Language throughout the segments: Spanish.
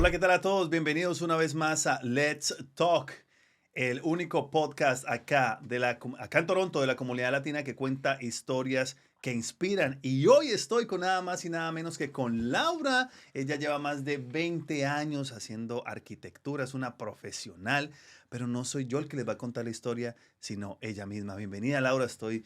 Hola, ¿qué tal a todos? Bienvenidos una vez más a Let's Talk, el único podcast acá en Toronto de la comunidad latina que cuenta historias que inspiran. Y hoy estoy con nada más y nada menos que con Laura. Ella lleva más de 20 años haciendo arquitectura, es una profesional, pero no soy yo el que les va a contar la historia, sino ella misma. Bienvenida, Laura, estoy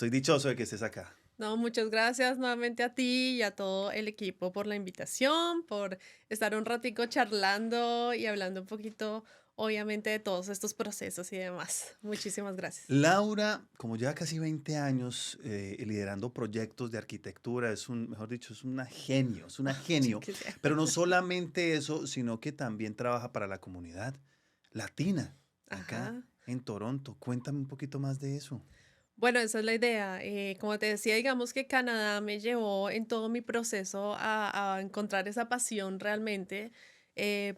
dichoso de que estés acá. No, muchas gracias nuevamente a ti y a todo el equipo por la invitación, por estar un ratico charlando y hablando un poquito, obviamente, de todos estos procesos y demás. Muchísimas gracias. Laura, como lleva casi 20 años liderando proyectos de arquitectura, mejor dicho, es una genio, Que sea. pero no solamente eso, sino que también trabaja para la comunidad latina acá Ajá. en Toronto. Cuéntame un poquito más de eso. Bueno, esa es la idea. Como te decía, digamos que Canadá me llevó en todo mi proceso a encontrar esa pasión realmente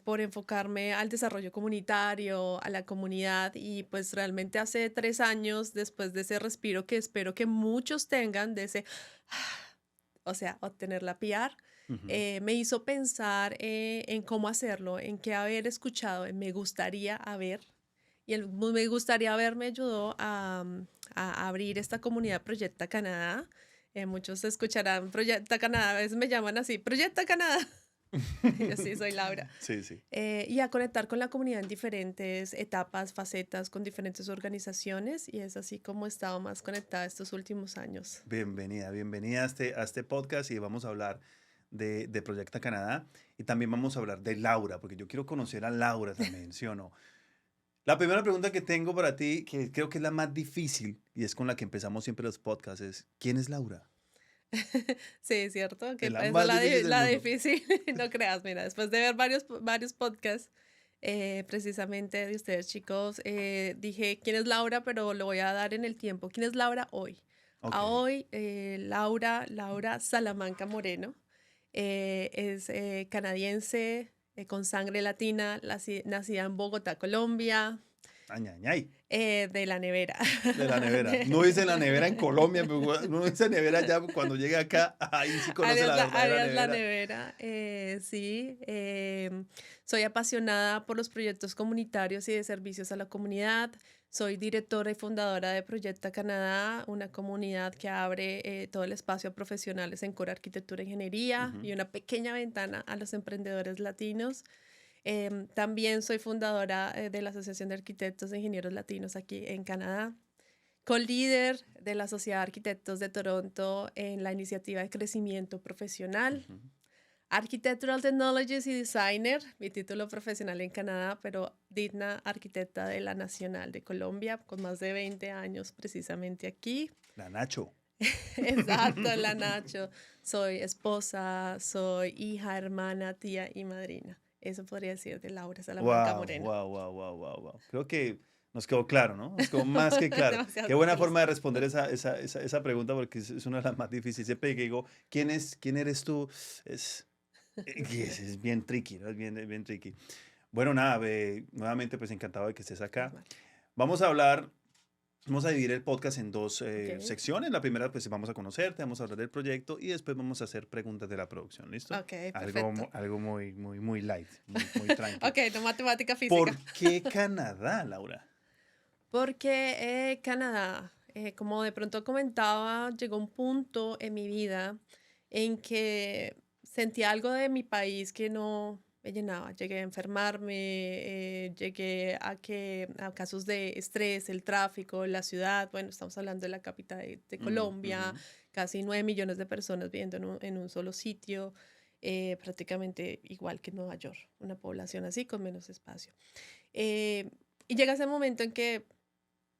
por enfocarme al desarrollo comunitario, a la comunidad y pues realmente hace 3 años, después de ese respiro que espero que muchos tengan, de ese, o sea, obtener la PR, Ujú. me hizo pensar en cómo hacerlo, en qué haber escuchado, en me gustaría haber. Y el me gustaría haber me ayudó a abrir esta comunidad Proyecta Canadá. Muchos escucharán Proyecta Canadá, a veces me llaman así, Proyecta Canadá. Y yo sí, soy Laura. Sí, sí. Y a conectar con la comunidad en diferentes etapas, facetas, con diferentes organizaciones. Y es así como he estado más conectada estos últimos años. Bienvenida a este podcast y vamos a hablar de Proyecta Canadá y también vamos a hablar de Laura, porque yo quiero conocer a Laura también, ¿sí o no? La primera pregunta que tengo para ti, que creo que es la más difícil y es con la que empezamos siempre los podcasts, es ¿quién es Laura? Sí, es cierto, que Es la esa es más difícil del la mundo. difícil, no creas, mira, después de ver varios podcasts, precisamente de ustedes chicos, dije, ¿quién es Laura? Pero lo voy a dar en el tiempo. ¿Quién es Laura hoy? Ok. A hoy, Laura Salamanca Moreno, es canadiense, con sangre latina, nacida en Bogotá, Colombia, Ay, ay, ay. de la nevera. De la nevera. De- No dice la nevera en Colombia, pero no dice nevera ya cuando llegue acá, ahí sí conoce la verdadera Alias La nevera. Nevera, sí. Soy apasionada por los proyectos comunitarios y de servicios a la comunidad. Soy directora y fundadora de Proyecta Canadá, una comunidad que abre todo el espacio a profesionales en core arquitectura e ingeniería Ujú. y una pequeña ventana a los emprendedores latinos. También soy fundadora de la Asociación de Arquitectos e Ingenieros Latinos aquí en Canadá. Co-líder de la Sociedad de Arquitectos de Toronto en la iniciativa de crecimiento profesional. Ujú. Architectural Technologist y Designer, mi título profesional en Canadá, pero digna arquitecta de la Nacional de Colombia, con más de 20 años precisamente aquí. La Nacho. Exacto, la Nacho. Soy esposa, soy hija, hermana, tía y madrina. Eso podría decir de Laura Salamanca Wow, Moreno. wow, wow, wow, wow, wow. Creo que nos quedó claro, ¿no? Nos quedó más que claro. Demasiados Qué buena títulos. forma de responder esa pregunta porque es una de las más difíciles. Siempre que digo, quién eres tú? Es, es bien tricky, ¿no? Es bien tricky. Bueno, nada, nuevamente pues encantado de que estés acá. Normal. Vamos a vamos a dividir el podcast en dos Ok, secciones. La primera pues vamos a conocerte, vamos a hablar del proyecto y después vamos a hacer preguntas de la producción, ¿listo? ok, perfecto. Algo muy light, muy tranqui. Ok, no matemática física. ¿Por qué Canadá, Laura? Porque Canadá, como de pronto comentaba, llegó un punto en mi vida en que sentí algo de mi país que no me llenaba. Llegué a enfermarme, llegué a casos de estrés, el tráfico, la ciudad. Bueno, estamos hablando de la capital de Ujú, ujú. Colombia, casi 9 millones de personas viviendo en un solo sitio, prácticamente igual que Nueva York, una población así con menos espacio. Eh, y llega ese momento en que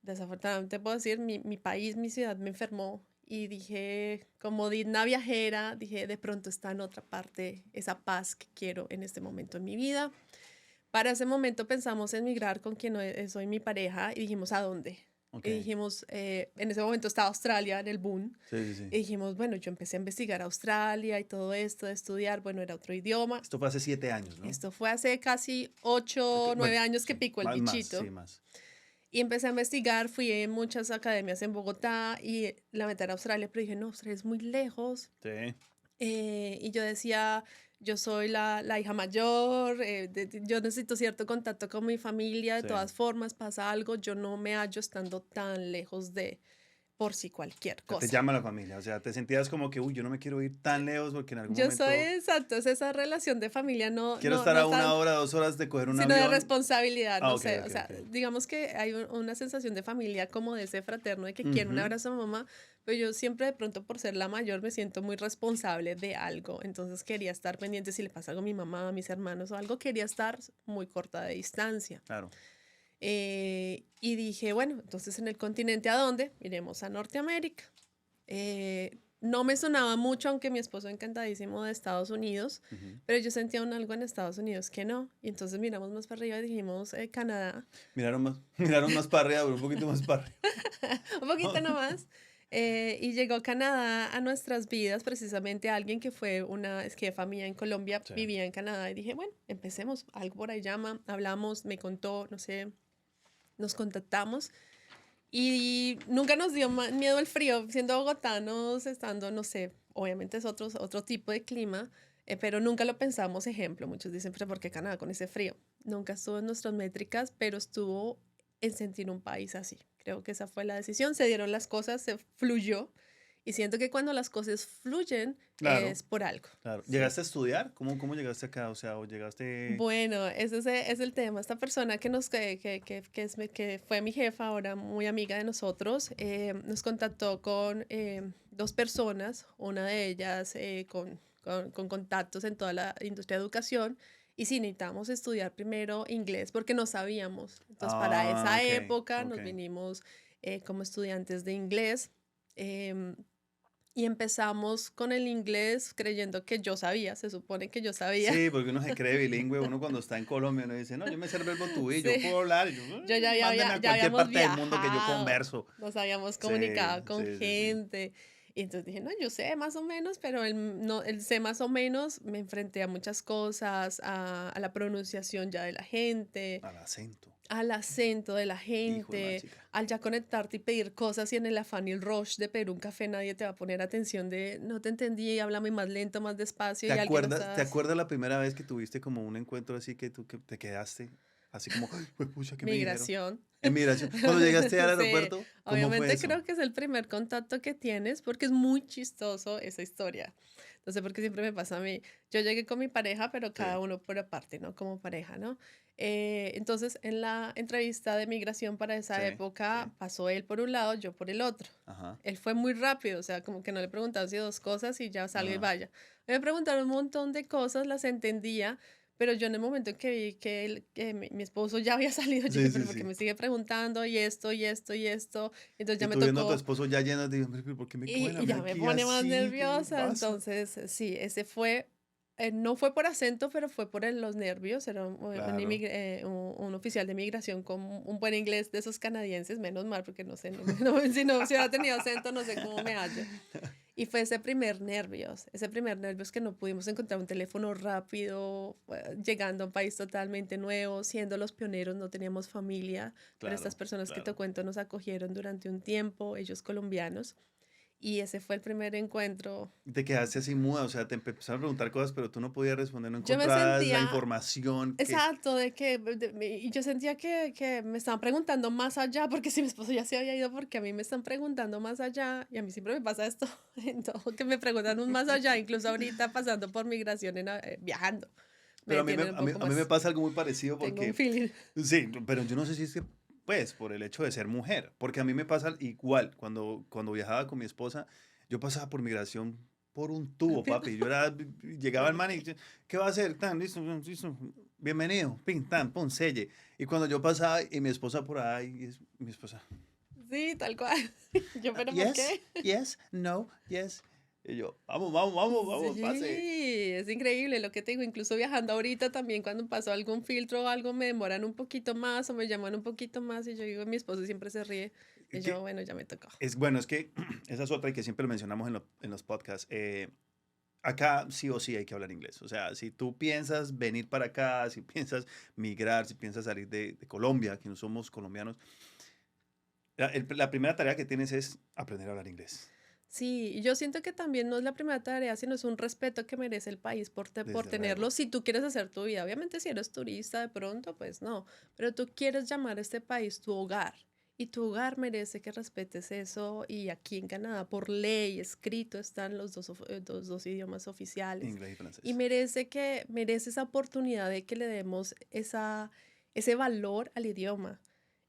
desafortunadamente puedo decir, mi país, mi ciudad me enfermó y dije, como digna viajera, dije, de pronto está en otra parte esa paz que quiero en este momento en mi vida. Para ese momento pensamos en migrar con quien soy mi pareja y dijimos, ¿a dónde? Ok, Y dijimos, en ese momento estaba Australia en el boom. sí, sí, sí. Y dijimos, bueno, yo empecé a investigar Australia y todo esto, de estudiar, bueno, era otro idioma. Esto fue hace 7 años, ¿no? Esto fue hace casi 8, Bueno, 9 años que sí, picó el sí, bichito. más. Y empecé a investigar, fui en muchas academias en Bogotá y la metí a Australia, pero dije, no, Australia es muy lejos. Sí. Y yo decía, yo soy la hija mayor, yo necesito cierto contacto con mi familia, de Sí. todas formas pasa algo, yo no me hallo estando tan lejos de por si cualquier O sea, te cosa. llama la familia. O sea, te sentías como que, uy, yo no me quiero ir tan lejos porque en algún Yo soy momento exacto, es esa relación de familia, quiero estar no a una tan, hora, 2 horas de coger un sino de avión. responsabilidad, Ah, no ok, sé, o ok, sea, ok. digamos que hay una sensación de familia como de ese fraterno de que quiere un Ujú. abrazo a mamá, pero yo siempre de pronto por ser la mayor me siento muy responsable de algo, entonces quería estar pendiente si le pasa algo a mi mamá, a mis hermanos o algo, quería estar muy corta de distancia. Claro. Y dije, bueno, entonces en el continente, ¿a dónde? Iremos a Norteamérica. No me sonaba mucho, aunque mi esposo encantadísimo de Estados Unidos, Ujú. pero yo sentía algo en Estados Unidos que no. Y entonces miramos más para arriba y dijimos, Canadá, Miraron más para arriba, pero un poquito más para arriba. un poquito nomás. Y llegó Canadá a nuestras vidas, precisamente alguien que fue una es que jefa mía en Colombia, Sí. vivía en Canadá y dije, bueno, empecemos, algo por ahí llama, hablamos, me contó, no sé, nos contactamos. Y nunca nos dio miedo el frío, siendo bogotanos, estando, no sé, obviamente es otro tipo de clima, pero nunca lo pensamos ejemplo. Muchos dicen, pero ¿por qué Canadá con ese frío? Nunca estuvo en nuestras métricas, pero estuvo en sentir un país así. Creo que esa fue la decisión, se dieron las cosas, se fluyó. Y siento que cuando las cosas fluyen Claro, es por algo, claro. ¿sí? ¿Llegaste a estudiar? ¿Cómo llegaste acá? O sea, o llegaste... Bueno, es el tema. Esta persona que fue mi jefa, ahora muy amiga de nosotros, nos contactó con dos personas, una de ellas con contactos en toda la industria de educación. Y sí, necesitamos estudiar primero inglés porque no sabíamos. Entonces, para Ah, esa ok, época ok. nos vinimos como estudiantes de inglés. em, y empezamos con el inglés creyendo que yo sabía, se supone que yo sabía. Sí, porque uno se cree bilingüe, uno cuando está en Colombia, uno dice, no, yo me sé el verbo to be, yo Sí. puedo hablar, yo, mándeme a Ya cualquier habíamos parte del mundo que yo viajado, converso. nos habíamos Sí, comunicado con sí, sí, sí. gente. Y entonces dije, no, yo sé más o menos, pero no, el sé más o menos, me enfrenté a muchas cosas, a la pronunciación ya de la gente, Al acento, al acento de la hijo de gente, chica. al ya conectarte y pedir cosas y en el afán y el rush de pedir un café nadie te va a poner atención de no te entendí, háblame más lento, más despacio y alguien no ¿Te estás. acuerdas la primera vez que tuviste como un encuentro así que tú que te quedaste así como, ay, pues pucha, ¿qué me dijeron? Migración. En migración. Cuando llegaste al Sí, aeropuerto, ¿cómo fue obviamente eso? creo que es el primer contacto que tienes porque es muy chistoso esa historia. No sé por qué siempre me pasa a mí. Yo llegué con mi pareja, pero Sí, cada uno por aparte, ¿no? Como pareja, ¿no? Entonces, en la entrevista de migración para esa sí, sí. época, pasó él por un lado, yo por el otro. Ajá, Él fue muy rápido, o sea, como que no le preguntaron si dos cosas y ya salga y ajá. vaya. Me preguntaron un montón de cosas, las entendía, pero yo en el momento en que vi que mi esposo ya había salido, yo dije, Sí, pero sí, ¿por qué sí. me sigue preguntando? Y esto, y esto, y esto. Entonces Y ya me tú viendo a tu tocó, esposo ya lleno de, "Hombre, pero ¿por qué me cogen a y mí ya me aquí pone más así? ¿Qué le nerviosa. pasa? Entonces, sí, ese fue, no fue por acento, pero fue por los nervios. Era Claro. un oficial de migración con un buen inglés de esos canadienses, menos mal, porque no sé, si no, si hubiera tenido acento, no sé cómo me hallo. Y fue ese primer nervios que no pudimos encontrar un teléfono rápido, llegando a un país totalmente nuevo, siendo los pioneros, no teníamos familia, pero estas Claro, personas que te claro. cuento nos acogieron durante un tiempo, ellos colombianos, y ese fue el primer encuentro. Y te quedaste así muda, o sea, te empezaron a preguntar cosas, pero tú no podías responder, no Yo me encontrabas la sentía, información que... exacto, y yo sentía que me estaban preguntando más allá, porque si mi esposo ya se había ido, porque a mí me están preguntando más allá, y a mí siempre me pasa esto, en todo, que me preguntan un más allá, incluso ahorita pasando por migración, viajando, me Pero detienen un poco a mí me más. pasa algo muy parecido Tengo un porque, feeling. sí, pero yo no sé si es que, pues, por el hecho de ser mujer, porque a mí me pasa igual, cuando viajaba con mi esposa, yo pasaba por migración por un tubo, Rápido. papi, llegaba el man y dice, ¿qué va a hacer? Tan, listo, listo, bienvenido, pin, tan, pon, selle. Y cuando yo pasaba y mi esposa por ahí, mi esposa, Sí, tal cual. Yo, pero ¿por yes, qué? yes, no, yes. Y yo, vamos, vamos, vamos, vamos, pase. Sí, es increíble lo que te digo. Incluso viajando ahorita también cuando pasó algún filtro o algo me demoran un poquito más o me llaman un poquito más y yo digo, mi esposo siempre se ríe y yo, Que bueno, ya me tocó. es bueno, es que esa es otra y que siempre lo mencionamos en los podcasts. Acá sí o sí hay que hablar inglés. O sea, si tú piensas venir para acá, si piensas migrar, si piensas salir de Colombia, que no somos colombianos, la primera tarea que tienes es aprender a hablar inglés. Sí, y yo siento que también no es la primera tarea, sino es un respeto que merece el país por Desde tenerlo luego. si tú quieres hacer tu vida. Obviamente, si eres turista de pronto, pues no, pero tú quieres llamar a este país tu hogar y tu hogar merece que respetes eso. Y aquí en Canadá, por ley, escrito, están los dos idiomas oficiales Inglés y y francés. merece esa oportunidad de que le demos ese valor al idioma.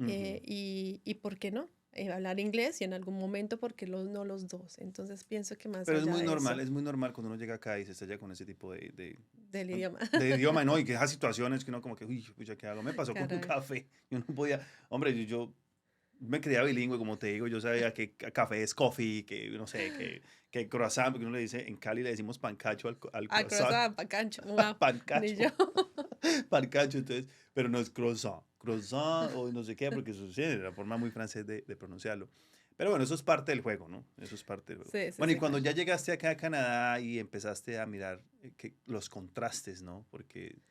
Ujú. Y ¿por qué no? Hablar inglés y en algún momento, ¿por qué no los dos? Entonces pienso que más Pero allá de eso, es muy normal cuando uno llega acá y se estrella con ese tipo del idioma. de idioma, ¿no? Y que esas situaciones que uno como que, uy, pucha, ¿qué hago? Me pasó con un Caray. café. Yo no podía, hombre, yo me creía bilingüe, como te digo, yo sabía que café es coffee, que no sé, que croissant, porque uno le dice, en Cali le decimos pancacho al Ah, croissant, croissant, pacancho. Wow, ni yo. pancacho, pancacho, entonces, pero no es croissant, croissant o no sé qué, porque eso sí, es la forma muy francés de pronunciarlo. Pero bueno, eso es parte del juego, ¿no? Eso es parte del juego. Sí, sí, Bueno, y sí, cuando claro. ya llegaste acá a Canadá y empezaste a mirar los contrastes, ¿no? Porque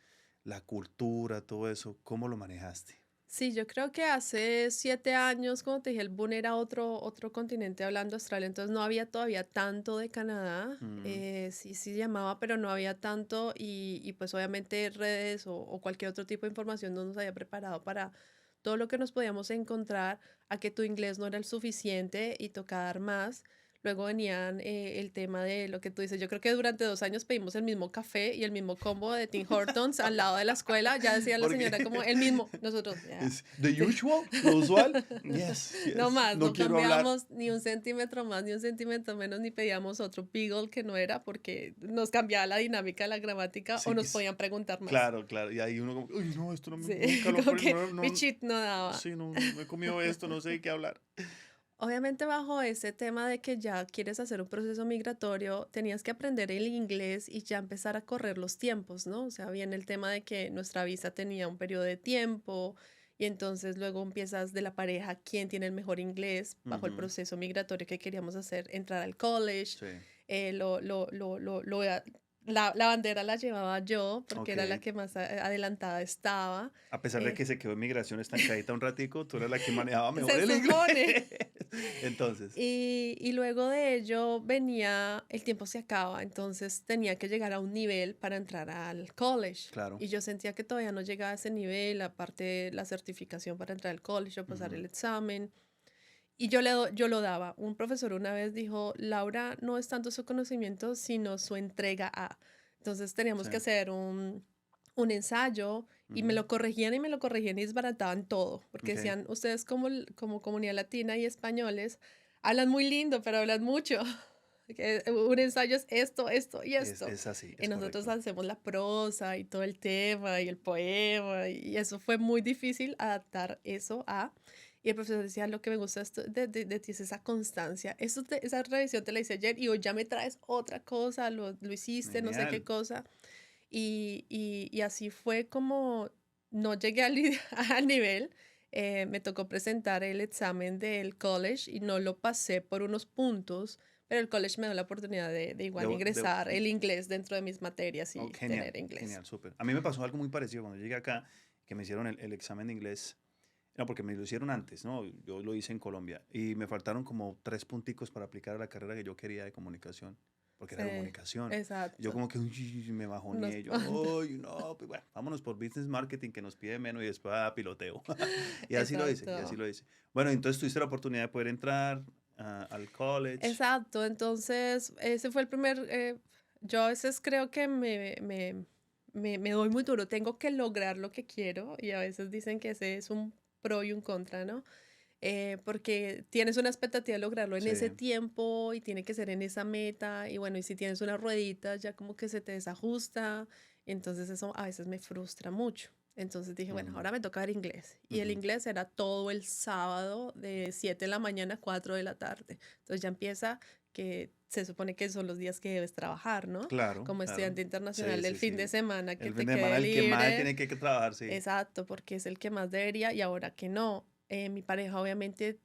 la cultura, todo eso, ¿cómo lo manejaste? Sí, yo creo que hace 7 años, como te dije, el boom era otro continente hablando Australia, entonces no había todavía tanto de Canadá, Mm, sí, sí llamaba, pero no había tanto y pues obviamente redes o cualquier otro tipo de información no nos había preparado para todo lo que nos podíamos encontrar, a que tu inglés no era el suficiente y tocaba dar más. Luego venían el tema de lo que tú dices. Yo creo que durante 2 años pedimos el mismo café y el mismo combo de Tim Hortons al lado de la escuela. Ya decía la señora como porque el mismo. Nosotros, ya. es the Sí. usual, lo usual. Yes, No yes. más, No no quiero hablar. cambiábamos ni un centímetro más ni un centímetro menos, ni pedíamos otro Beagle que no era porque nos cambiaba la dinámica de la gramática o Sí, nos podían preguntar más. claro, claro. Y ahí uno como, uy, no, esto no, Sí, nunca lo, como que no, mi no, cheat no daba. sí, no, no he comido esto, no sé de qué hablar. Obviamente bajo ese tema de que ya quieres hacer un proceso migratorio, tenías que aprender el inglés y ya empezar a correr los tiempos, ¿no? O sea, viene el tema de que nuestra visa tenía un periodo de tiempo y entonces luego empiezas de la pareja quién tiene el mejor inglés bajo el Ujú, proceso migratorio que queríamos hacer, entrar al college. sí, eh, lo, lo, lo, lo, lo- la bandera la llevaba yo porque era la ok. que más adelantada estaba. A pesar de eh, que se quedó en migración estancadita un ratico, tú eras la que manejaba mejor Se el inglés. supone. Entonces, Y luego de ello venía, el tiempo se acaba, entonces tenía que llegar a un nivel para entrar al college. claro. Y yo sentía que todavía no llegaba a ese nivel, aparte la certificación para entrar al college o pasar Ujú, el examen. Y yo lo daba. Un profesor una vez dijo, Laura, no es tanto su conocimiento, sino su entrega a. Entonces teníamos sí, que hacer un ensayo y me ujú, lo corregían y me lo corregían y desbarataban todo, porque ok. decían, ustedes como comunidad latina y españoles, hablan muy lindo, pero hablan mucho. Que un ensayo es esto, esto y esto. Es así, Y es nosotros correcto. hacemos la prosa y todo el tema y el poema y eso fue muy difícil adaptar eso a... Y el profesor decía, lo que me gusta de ti es esa constancia. Esa revisión te la hice ayer y hoy ya me traes otra cosa, lo hiciste, no sé qué Genial. cosa. Y así fue como no llegué al, al nivel. Me tocó presentar el examen del college y no lo pasé por unos puntos, pero el college me dio la oportunidad de igual De, ingresar el inglés dentro de mis materias oh, y genial, tener inglés. genial, súper. A mí me pasó algo muy parecido cuando llegué acá, que me hicieron el examen de inglés. No, porque me lo hicieron antes, ¿no? Yo lo hice en Colombia y me faltaron como 3 punticos para aplicar a la carrera que yo quería de comunicación, porque era Sí, comunicación. Y yo exacto. como que uy, me Unos bajoneé, yo, cuantos. uy, no, pues bueno, vámonos por business marketing que nos pide menos y después a piloteo. Y así lo hice, y así Exacto. lo hice. Bueno, entonces tuviste la oportunidad de poder entrar al college. Exacto. Entonces, ese fue el primer. Yo a veces creo que me doy muy duro. Tengo que lograr lo que quiero y a veces dicen que ese es un pro y un contra, ¿no? Porque tienes una expectativa de lograrlo en Sí. ese tiempo y tiene que ser en esa meta y bueno, y si tienes una ruedita ya como que se te desajusta, entonces eso a veces me frustra mucho. Entonces dije, bueno, Mm, ahora me toca ver inglés. Y el ujú. inglés era todo el sábado de 7 de la mañana a 4 de la tarde. Entonces ya empieza que se supone que son los días que debes trabajar, ¿no? Claro, Como claro. estudiante internacional Sí, del sí, fin de sí. semana que El fin te de semana quede el que más libre. tiene que trabajar, sí. Exacto, porque es el que más debería y ahora que no. Mi pareja obviamente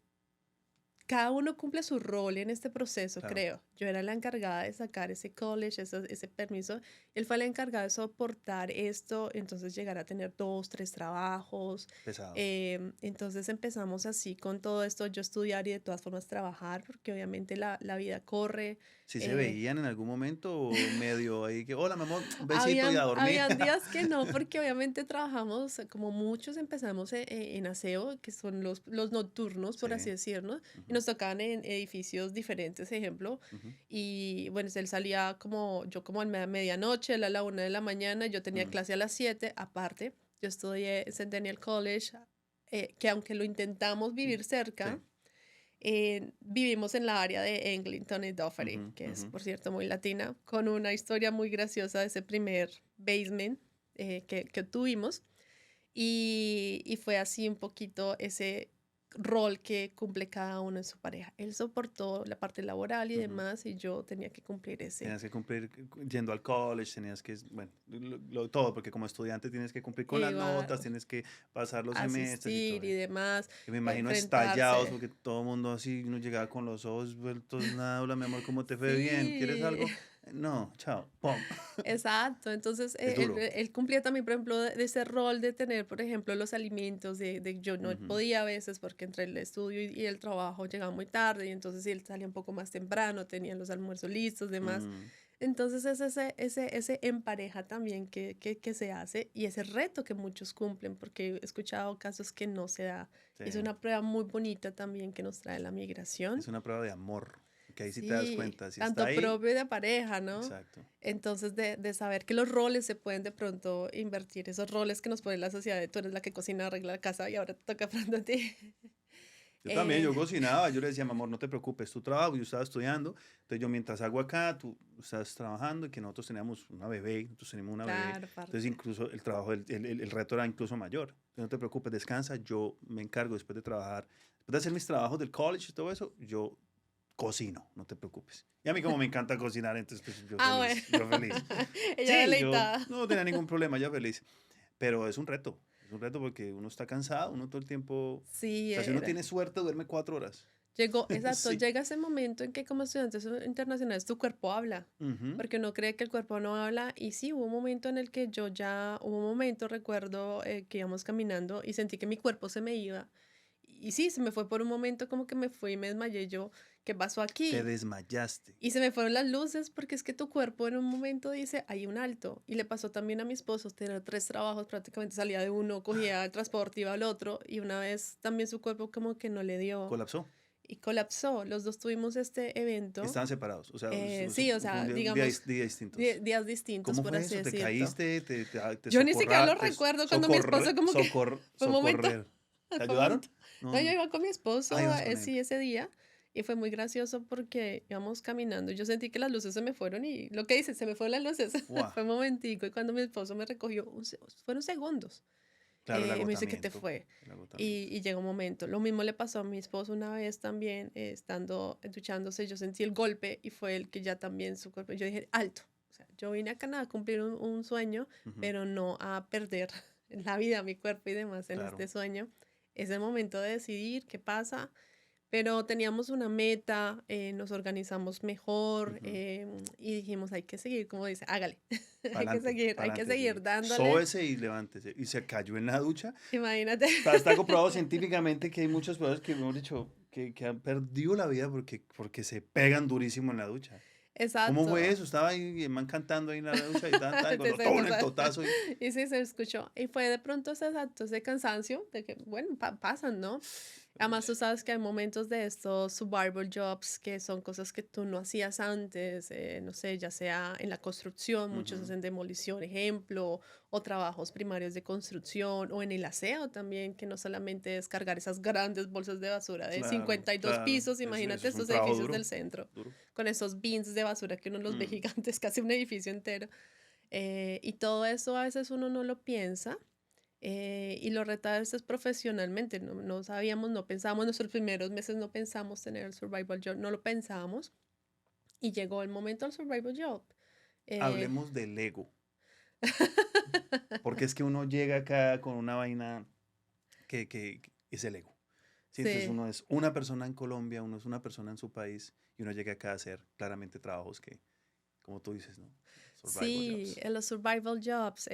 cada uno cumple su rol en este proceso, Claro, creo. Yo era la encargada de sacar ese college, ese permiso. Él fue la encargada de soportar esto, entonces llegar a tener 2, 3 trabajos. pesado. Entonces empezamos así con todo esto, yo estudiar y de todas formas trabajar, porque obviamente la vida corre. ¿Sí se eh, veían en algún momento o medio ahí que, hola, mi amor, un besito y a dormir? habían días que no, porque obviamente trabajamos, como muchos empezamos en aseo, que son los nocturnos, por así Sí. decirlo, y Ujú, nos tocaban en edificios diferentes, ejemplo, ujú, y bueno, él salía como, yo como a medianoche, él a la 1 de la mañana, yo tenía mm, clase a las 7, aparte, yo estudié en Centennial College, que aunque lo intentamos mm, vivir sí. cerca, vivimos en la área de Eglinton y Dufferin, Ujú, que es, ujú. por cierto, muy latina, con una historia muy graciosa de ese primer basement que tuvimos. Y fue así un poquito ese rol que cumple cada uno en su pareja. Él soportó la parte laboral y Ujú. demás, y yo tenía que cumplir ese. Tenías que cumplir yendo al college, tenías que, bueno, todo, porque como estudiante tienes que cumplir con las Iba notas, tienes que pasar los a semestres y todo asistir y eso. demás, Y me imagino estallados enfrentarse. porque todo el mundo así, uno llegaba con los ojos vueltos, nada, hola, mi amor, ¿cómo te fue bien? ¿Quieres Sí. algo? No, chao, pum. Exacto, entonces Es duro. él cumplía también, por ejemplo, de ese rol de tener, por ejemplo, los alimentos, de yo no Ujú, podía a veces porque entre el estudio y el trabajo llegaba muy tarde, y entonces si él salía un poco más temprano, tenían los almuerzos listos, demás. mm, Entonces es ese en pareja también que se hace, y ese reto que muchos cumplen, porque he escuchado casos que no se da. sí. Y es una prueba muy bonita también que nos trae la migración. Es una prueba de amor, que ahí sí te das Sí, cuenta, si está tanto ahí, propio y de pareja, ¿no? exacto. Entonces, de saber que los roles se pueden de pronto invertir, esos roles que nos pone la sociedad de tú eres la que cocina, arregla la casa y ahora te toca pronto a ti. Yo también, Eh, yo cocinaba, yo le decía, mi amor, no te preocupes, tú trabajas, yo estaba estudiando, entonces yo mientras hago acá, tú estás trabajando, y que nosotros teníamos una bebé, nosotros tenemos una bebé, claro, entonces parte. incluso el trabajo, el reto era incluso mayor. Entonces, no te preocupes, descansa, yo me encargo después de trabajar, después de hacer mis trabajos del college y todo eso, yo cocino, no te preocupes. Y a mí como me encanta cocinar, entonces pues yo Ah, bueno. feliz, yo feliz. Ella Sí, yo deleitada. no tenía ningún problema, yo feliz. Pero es un reto porque uno está cansado, uno todo el tiempo, o Sí, sea, si uno era. tiene suerte, duerme 4 horas. Llegó, exacto, Sí. llega ese momento en que como estudiantes internacionales tu cuerpo habla, Ujú. porque uno cree que el cuerpo no habla, y sí, hubo un momento en el que hubo un momento, recuerdo, que íbamos caminando y sentí que mi cuerpo se me iba, y sí, se me fue por un momento, como que me fui y me desmayé yo, ¿qué pasó Te aquí? desmayaste. Y se me fueron las luces porque es que tu cuerpo en un momento dice, hay un alto. Y le pasó también a mi esposo, tener 3 trabajos, prácticamente salía de uno, cogía el transporte, iba al otro, y una vez también su cuerpo como que no le dio Colapsó. y colapsó. Los dos tuvimos este evento. Estaban separados. O sea, Sí, o fue sea, un día, digamos, día distintos. días distintos, ¿Cómo por fue así eso? ¿Te decirlo. caíste? ¿Te Yo ni siquiera lo socorra, recuerdo cuando mi esposo como que fue un momento, socorrer? ¿Te fue un ayudaron? momento. No, No, yo no. iba con mi Ah, esposo, ibas con él. sí, ese día, y fue muy gracioso porque íbamos caminando. Yo sentí que las luces se me fueron, y lo que dice, se me fueron las luces. Guau. Fue un momentico, y cuando mi esposo me recogió, fueron segundos. Claro, el Me dice, ¿qué te agotamiento. fue? El Y, agotamiento. y llega un momento. Lo mismo le pasó a mi esposo una vez también, estando duchándose, yo sentí el golpe y fue el que ya también su cuerpo, yo dije, alto. O sea, yo vine a Canadá a cumplir un sueño, Ujú, pero no a perder la vida, mi cuerpo y demás en claro. este sueño. Es el momento de decidir qué pasa, pero teníamos una meta, nos organizamos mejor, Ujú. y dijimos, hay que seguir, como dice, hágale, Pa'lante, hay que pa'lante, sí. seguir dándole. Sóbese y levántese. Y se cayó en la ducha. Imagínate. Está comprobado científicamente que hay muchas personas que, mejor dicho, que han perdido la vida porque se pegan durísimo en la ducha. ¿Cómo fue Exacto. eso? Estaba ahí, el man cantando ahí en la ducha y tan, tan, y cuando todo el Entonces, totazo y... y sí, se escuchó. Y fue de pronto ese exacto, ese cansancio de que, bueno, pasan, ¿no? Además, tú sabes que hay momentos de estos survival jobs que son cosas que tú no hacías antes, no sé, ya sea en la construcción, muchos Ujú, hacen demolición, ejemplo, o trabajos primarios de construcción, o en el aseo también, que no solamente es cargar esas grandes bolsas de basura de claro, 52 claro. pisos, Eso imagínate es un estos trabajo edificios del duro, centro, duro. con esos bins de basura que uno los ve Mm, gigantes, casi un edificio entero. Y todo eso a veces uno no lo piensa, y lo reta es profesionalmente. No, no sabíamos, no pensábamos, nuestros primeros meses no pensamos tener el survival job, no lo pensábamos. Y llegó el momento del survival job. Eh, Hablemos del ego, porque es que uno llega acá con una vaina que es el ego. Sí, entonces Sí. uno es una persona en Colombia, uno es una persona en su país y uno llega acá a hacer claramente trabajos que, como tú dices, ¿no? Survival Sí, jobs. en los survival jobs,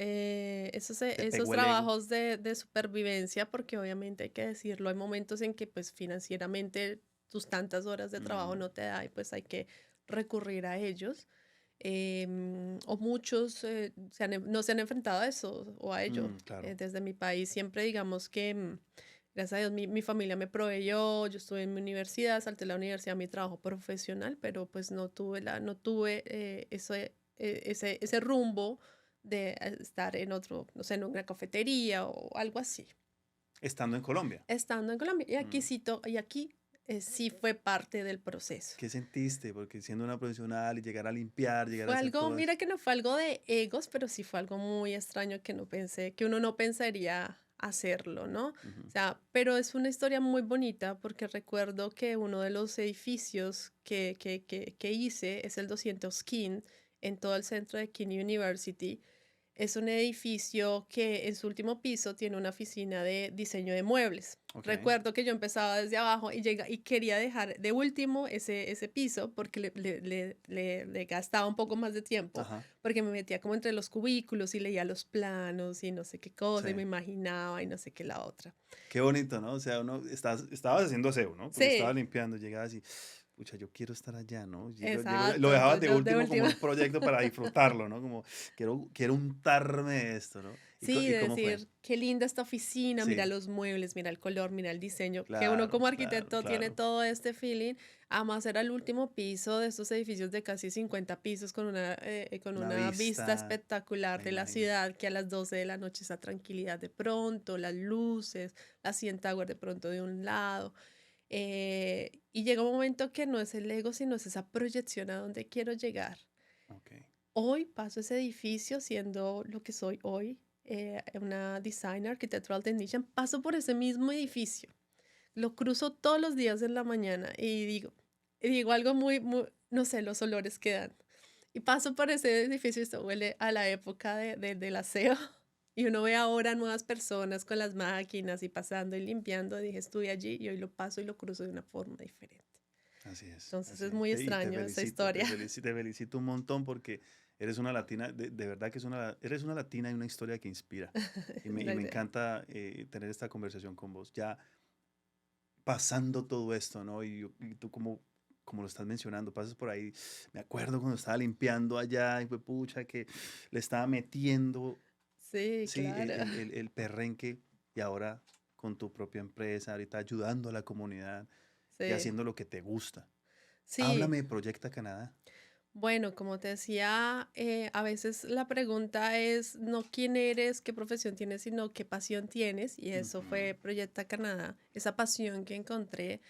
Te esos pegó el ego. trabajos de supervivencia, porque obviamente hay que decirlo, hay momentos en que pues financieramente tus tantas horas de trabajo Mm, no te da y pues hay que recurrir a ellos. O muchos no se han enfrentado a eso o a ello. claro. Desde mi país siempre digamos que, gracias a Dios, mi familia me proveyó, yo estuve en mi universidad, salté de la universidad a mi trabajo profesional, pero pues no tuve ese rumbo de estar en otro, no sé, en una cafetería o algo así, Estando en Colombia. estando en Colombia. Y aquí Mm, sí, sí fue parte del proceso. ¿Qué sentiste? Porque siendo una profesional y llegar a limpiar, llegar a Fue hacer algo, todo eso. mira que no fue algo de egos, pero sí fue algo muy extraño que uno no pensaría hacerlo, ¿no? O Ujú, sea, pero es una historia muy bonita porque recuerdo que uno de los edificios que hice es el 200 King en todo el centro de King University. Es un edificio que en su último piso tiene una oficina de diseño de muebles. ok, Recuerdo que yo empezaba desde abajo y quería dejar de último ese piso porque le gastaba un poco más de tiempo, ajá, porque me metía como entre los cubículos y leía los planos y no sé qué sí. cosa y me imaginaba y no sé qué la otra. Qué bonito, ¿no? O sea, estabas haciendo aseo, ¿no? Porque estaba Sí, limpiando, llegabas y, pucha, yo quiero estar allá, ¿no? Lo exacto. dejabas Entonces de yo de último como última. un proyecto para disfrutarlo, ¿no? Como, quiero untarme de esto, ¿no? Sí, ¿Y cómo fue? decir, qué linda esta oficina, mira Sí, los muebles, mira el color, mira el diseño, que uno claro, como claro, arquitecto tiene claro. todo este feeling. Además era el último piso de estos edificios de casi 50 pisos con Una una vista vista, espectacular me de la imagino. ciudad, que a las 12 de la noche esa tranquilidad de pronto, las luces, la CN Tower de pronto de un lado. Y llega un momento que no es el ego, sino es esa proyección a donde quiero llegar. Ok. Hoy paso ese edificio siendo lo que soy hoy, una designer, architectural technician, paso por ese mismo edificio. Lo cruzo todos los días en la mañana y digo algo no sé, los olores que dan. Y paso por ese edificio y esto huele a la época del aseo. Y uno ve ahora nuevas personas con las máquinas y pasando y limpiando. Dije, estuve allí y hoy lo paso y lo cruzo de una forma diferente. Así es, Entonces así es es. muy Y te extraño esa felicito, historia. te felicito un montón porque eres una latina, de verdad que eres una latina y una historia que inspira. Y me Gracias. encanta tener esta conversación con vos. Ya pasando todo esto, ¿no? Y tú como lo estás mencionando, pasas por ahí. Me acuerdo cuando estaba limpiando allá y fue pucha que le estaba metiendo, Sí, sí, claro. el perrenque y ahora con tu propia empresa, ahorita ayudando a la comunidad y Sí. haciendo lo que te gusta. Sí, Háblame de Proyecta Canadá. bueno, como te decía, a veces la pregunta es no quién eres, qué profesión tienes, sino qué pasión tienes. Y eso Ujú, fue Proyecta Canadá, esa pasión que encontré.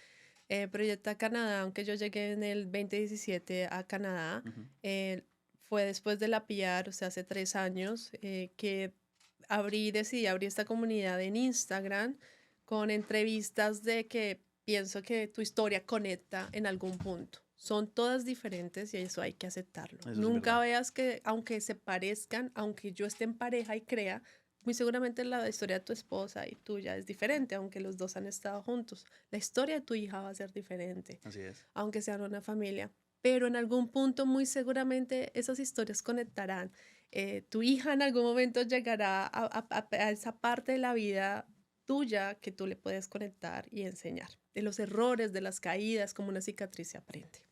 Proyecta Canadá, aunque yo llegué en el 2017 a Canadá, ujú. eh, fue después de la PR, o sea, hace 3 años, que decidí abrir esta comunidad en Instagram con entrevistas de que pienso que tu historia conecta en algún punto. Son todas diferentes y eso hay que aceptarlo. Eso es Nunca verdad. veas que, aunque se parezcan, aunque yo esté en pareja y crea, muy seguramente la historia de tu esposa y tuya es diferente, aunque los dos han estado juntos. La historia de tu hija va a ser diferente, Así es. aunque sean una familia. Pero en algún punto, muy seguramente, esas historias conectarán. Tu hija en algún momento llegará a esa parte de la vida tuya que tú le puedes conectar y enseñar. De los errores, de las caídas, como una cicatriz se aprende.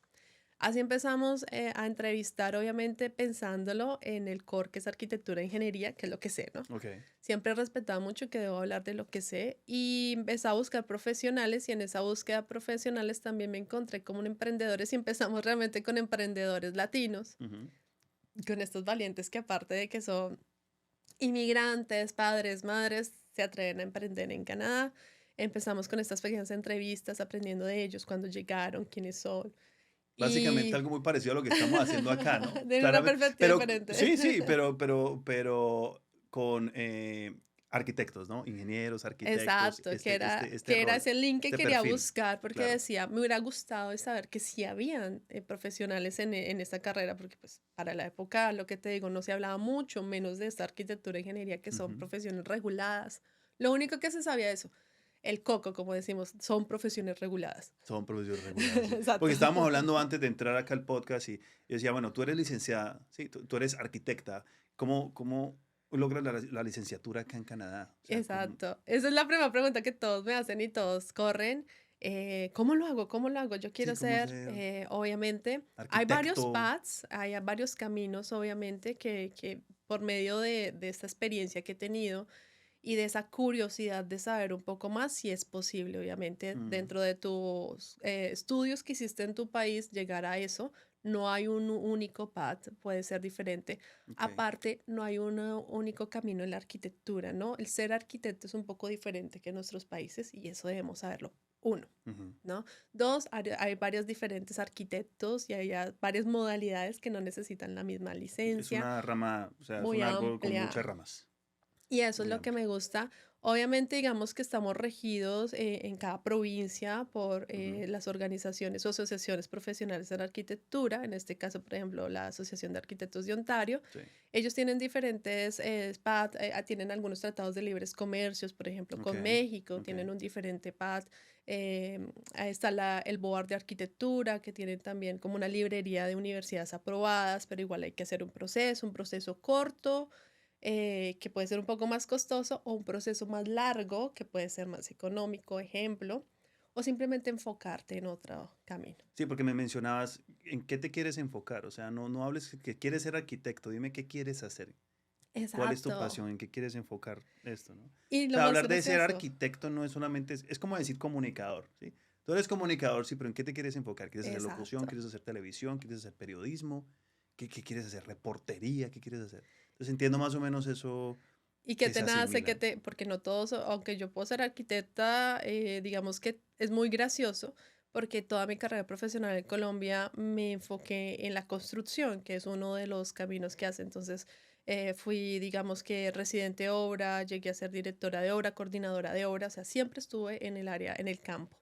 Así empezamos a entrevistar, obviamente pensándolo en el core que es arquitectura e ingeniería, que es lo que sé, ¿no? Ok. Siempre he respetado mucho que debo hablar de lo que sé y empecé a buscar profesionales y en esa búsqueda de profesionales también me encontré como emprendedores y empezamos realmente con emprendedores latinos, Ujú. con estos valientes que aparte de que son inmigrantes, padres, madres, se atreven a emprender en Canadá. Empezamos con estas pequeñas entrevistas, aprendiendo de ellos, cuando llegaron, quiénes son. Básicamente Y algo muy parecido a lo que estamos haciendo acá, ¿no? de una Claramente. perspectiva Pero diferente. sí, sí, pero con arquitectos, ¿no? Ingenieros, arquitectos, Exacto, este que era rol, ese link que este quería perfil. buscar porque Claro. decía, me hubiera gustado de saber que sí habían profesionales en esta carrera, porque pues para la época, lo que te digo, no se hablaba mucho, menos de esta arquitectura e ingeniería, que son Ujú. profesiones reguladas. Lo único que se sabía de eso. el coco, como decimos, son profesiones reguladas. Son profesiones reguladas. Sí. Exacto. Porque estábamos hablando antes de entrar acá al podcast y yo decía, bueno, tú eres licenciada, sí, tú eres arquitecta. ¿Cómo logras la licenciatura acá en Canadá? O sea, Exacto. Esa es la primera pregunta que todos me hacen y todos corren. ¿Cómo lo hago? ¿Cómo lo hago? Yo quiero sí, cómo ser, ser obviamente, hay varios arquitecto? paths, hay varios caminos, obviamente, que por medio de esta experiencia que he tenido y de esa curiosidad de saber un poco más, si es posible, obviamente, Mm, dentro de tus estudios que hiciste en tu país, llegar a eso. No hay un único path, puede ser diferente. ok. Aparte, no hay un único camino en la arquitectura, ¿no? El ser arquitecto es un poco diferente que en nuestros países y eso debemos saberlo. Uno, Ujú. ¿no? Dos, hay varios diferentes arquitectos y hay varias modalidades que no necesitan la misma Es licencia, una rama, o sea, es muy un árbol con muchas amplia. ramas, Y eso es muy lo que amplio. me gusta. Obviamente, digamos que estamos regidos en cada provincia por Ujú, las organizaciones o asociaciones profesionales en arquitectura. En este caso, por ejemplo, la Asociación de Arquitectos de Ontario. sí, Ellos tienen diferentes SPAT, tienen algunos tratados de libres comercios, por ejemplo, ok, con México, ok. tienen un diferente PAT. Ahí está el BOAR de arquitectura, que tienen también como una librería de universidades aprobadas, pero igual hay que hacer un proceso corto que puede ser un poco más costoso o un proceso más largo que puede ser más económico, ejemplo, o simplemente enfocarte en otro camino. Sí, porque me mencionabas, ¿en qué te quieres enfocar? O sea, no hables que quieres ser arquitecto, dime qué quieres hacer, cuál es tu Exacto. pasión, en qué quieres enfocar esto, ¿no? Y O lo sea, más hablar de ser gracioso, arquitecto no es solamente, es como decir comunicador, ¿sí? Tú eres comunicador, sí, pero ¿en qué te quieres enfocar? ¿Quieres hacer locución? exacto. ¿Quieres hacer televisión? ¿Quieres hacer periodismo? ¿Qué quieres hacer? ¿Reportería? ¿Qué quieres hacer? Entonces entiendo más o menos eso ¿Y qué que te se nace? asimilan. Porque no todos, aunque yo puedo ser arquitecta, digamos que es muy gracioso porque toda mi carrera profesional en Colombia me enfoqué en la construcción, que es uno de los caminos que hace. Entonces, fui, digamos que residente de obra, llegué a ser directora de obra, coordinadora de obra, o sea, siempre estuve en el área, en el campo.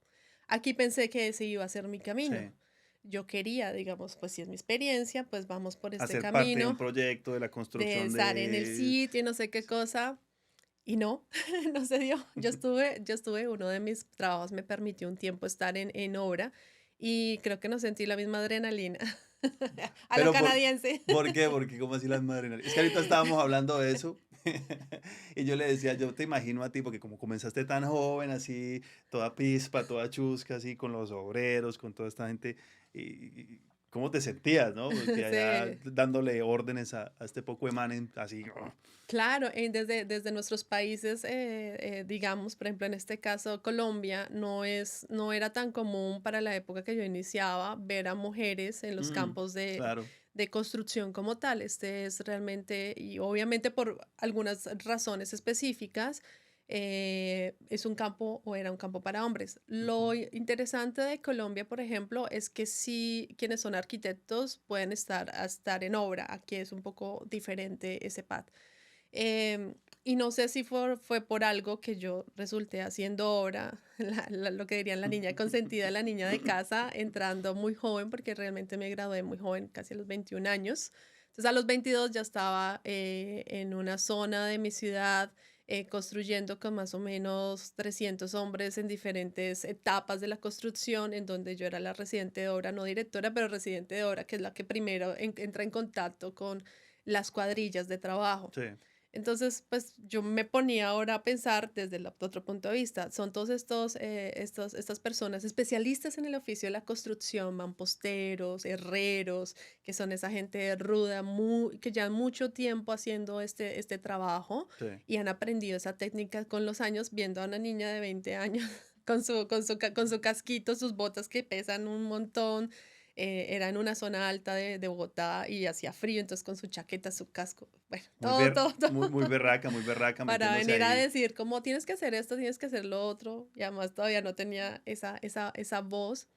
Aquí pensé que ese iba a ser mi camino. Sí, Yo quería, digamos, pues si es mi experiencia, pues vamos por este hacer parte de un camino proyecto, de la de construcción estar en el de... sitio y no sé qué cosa. Y no, no se dio. Uno de mis trabajos me permitió un tiempo estar en obra y creo que no sentí la misma adrenalina a lo Pero canadiense. ¿por qué? Porque como así las madres. Es que ahorita estábamos hablando de eso y yo le decía, yo te imagino a ti, porque como comenzaste tan joven, así, toda pispa, toda chusca, así, con los obreros, con toda esta gente, y ¿cómo te sentías, no? Porque allá Sí, dándole órdenes a este poco de manes, así. claro, desde nuestros países, digamos, por ejemplo, en este caso Colombia, no era tan común para la época que yo iniciaba ver a mujeres en los Mm, campos claro, de construcción como tal. Este es realmente, y obviamente por algunas razones específicas, es un campo o era un campo para hombres. ujú, Lo interesante de Colombia, por ejemplo, es que sí, quienes son arquitectos pueden estar en obra. Aquí es un poco diferente ese path. Em, y no sé si fue por algo que yo resulté haciendo obra, lo que dirían la niña consentida, la niña de casa, entrando muy joven, porque realmente me gradué muy joven, casi a los 21 años. Entonces a los 22 ya estaba en una zona de mi ciudad construyendo con más o menos 300 hombres en diferentes etapas de la construcción, en donde yo era la residente de obra, no directora, pero residente de obra, que es la que primero entra en contacto con las cuadrillas de trabajo. sí, Entonces, pues yo me ponía ahora a pensar desde el otro punto de vista. Son todos estas personas especialistas en el oficio de la construcción, mamposteros, herreros, que son esa gente ruda, que llevan mucho tiempo haciendo este trabajo sí. y han aprendido esa técnica con los años, viendo a una niña de 20 años con su casquito, sus botas que pesan un montón. Era en una zona alta de Bogotá y hacía frío, entonces con su chaqueta, su casco, bueno, Muy todo muy berraca para metiéndose venir a ahí. decir como tienes que hacer esto, tienes que hacer lo otro, y además todavía no tenía esa voz,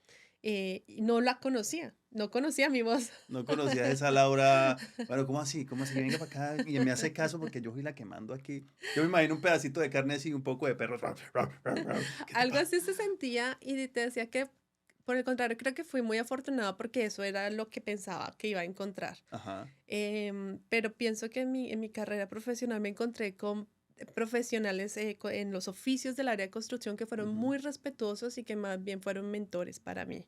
y no la conocía, no conocía mi voz. No conocías esa Laura. Bueno, ¿cómo así? ¿Cómo así? Venga para acá y me hace caso porque yo soy la que mando aquí. Yo me imagino un pedacito de carne así, un poco de perros. ¿Qué te Algo pasa? así se sentía y te decía que, por el contrario, creo que fui muy afortunada porque eso era lo que pensaba que iba a encontrar. Ajá. Pero pienso que en mi carrera profesional me encontré con profesionales en los oficios del área de construcción que fueron muy respetuosos y que más bien fueron mentores para mí.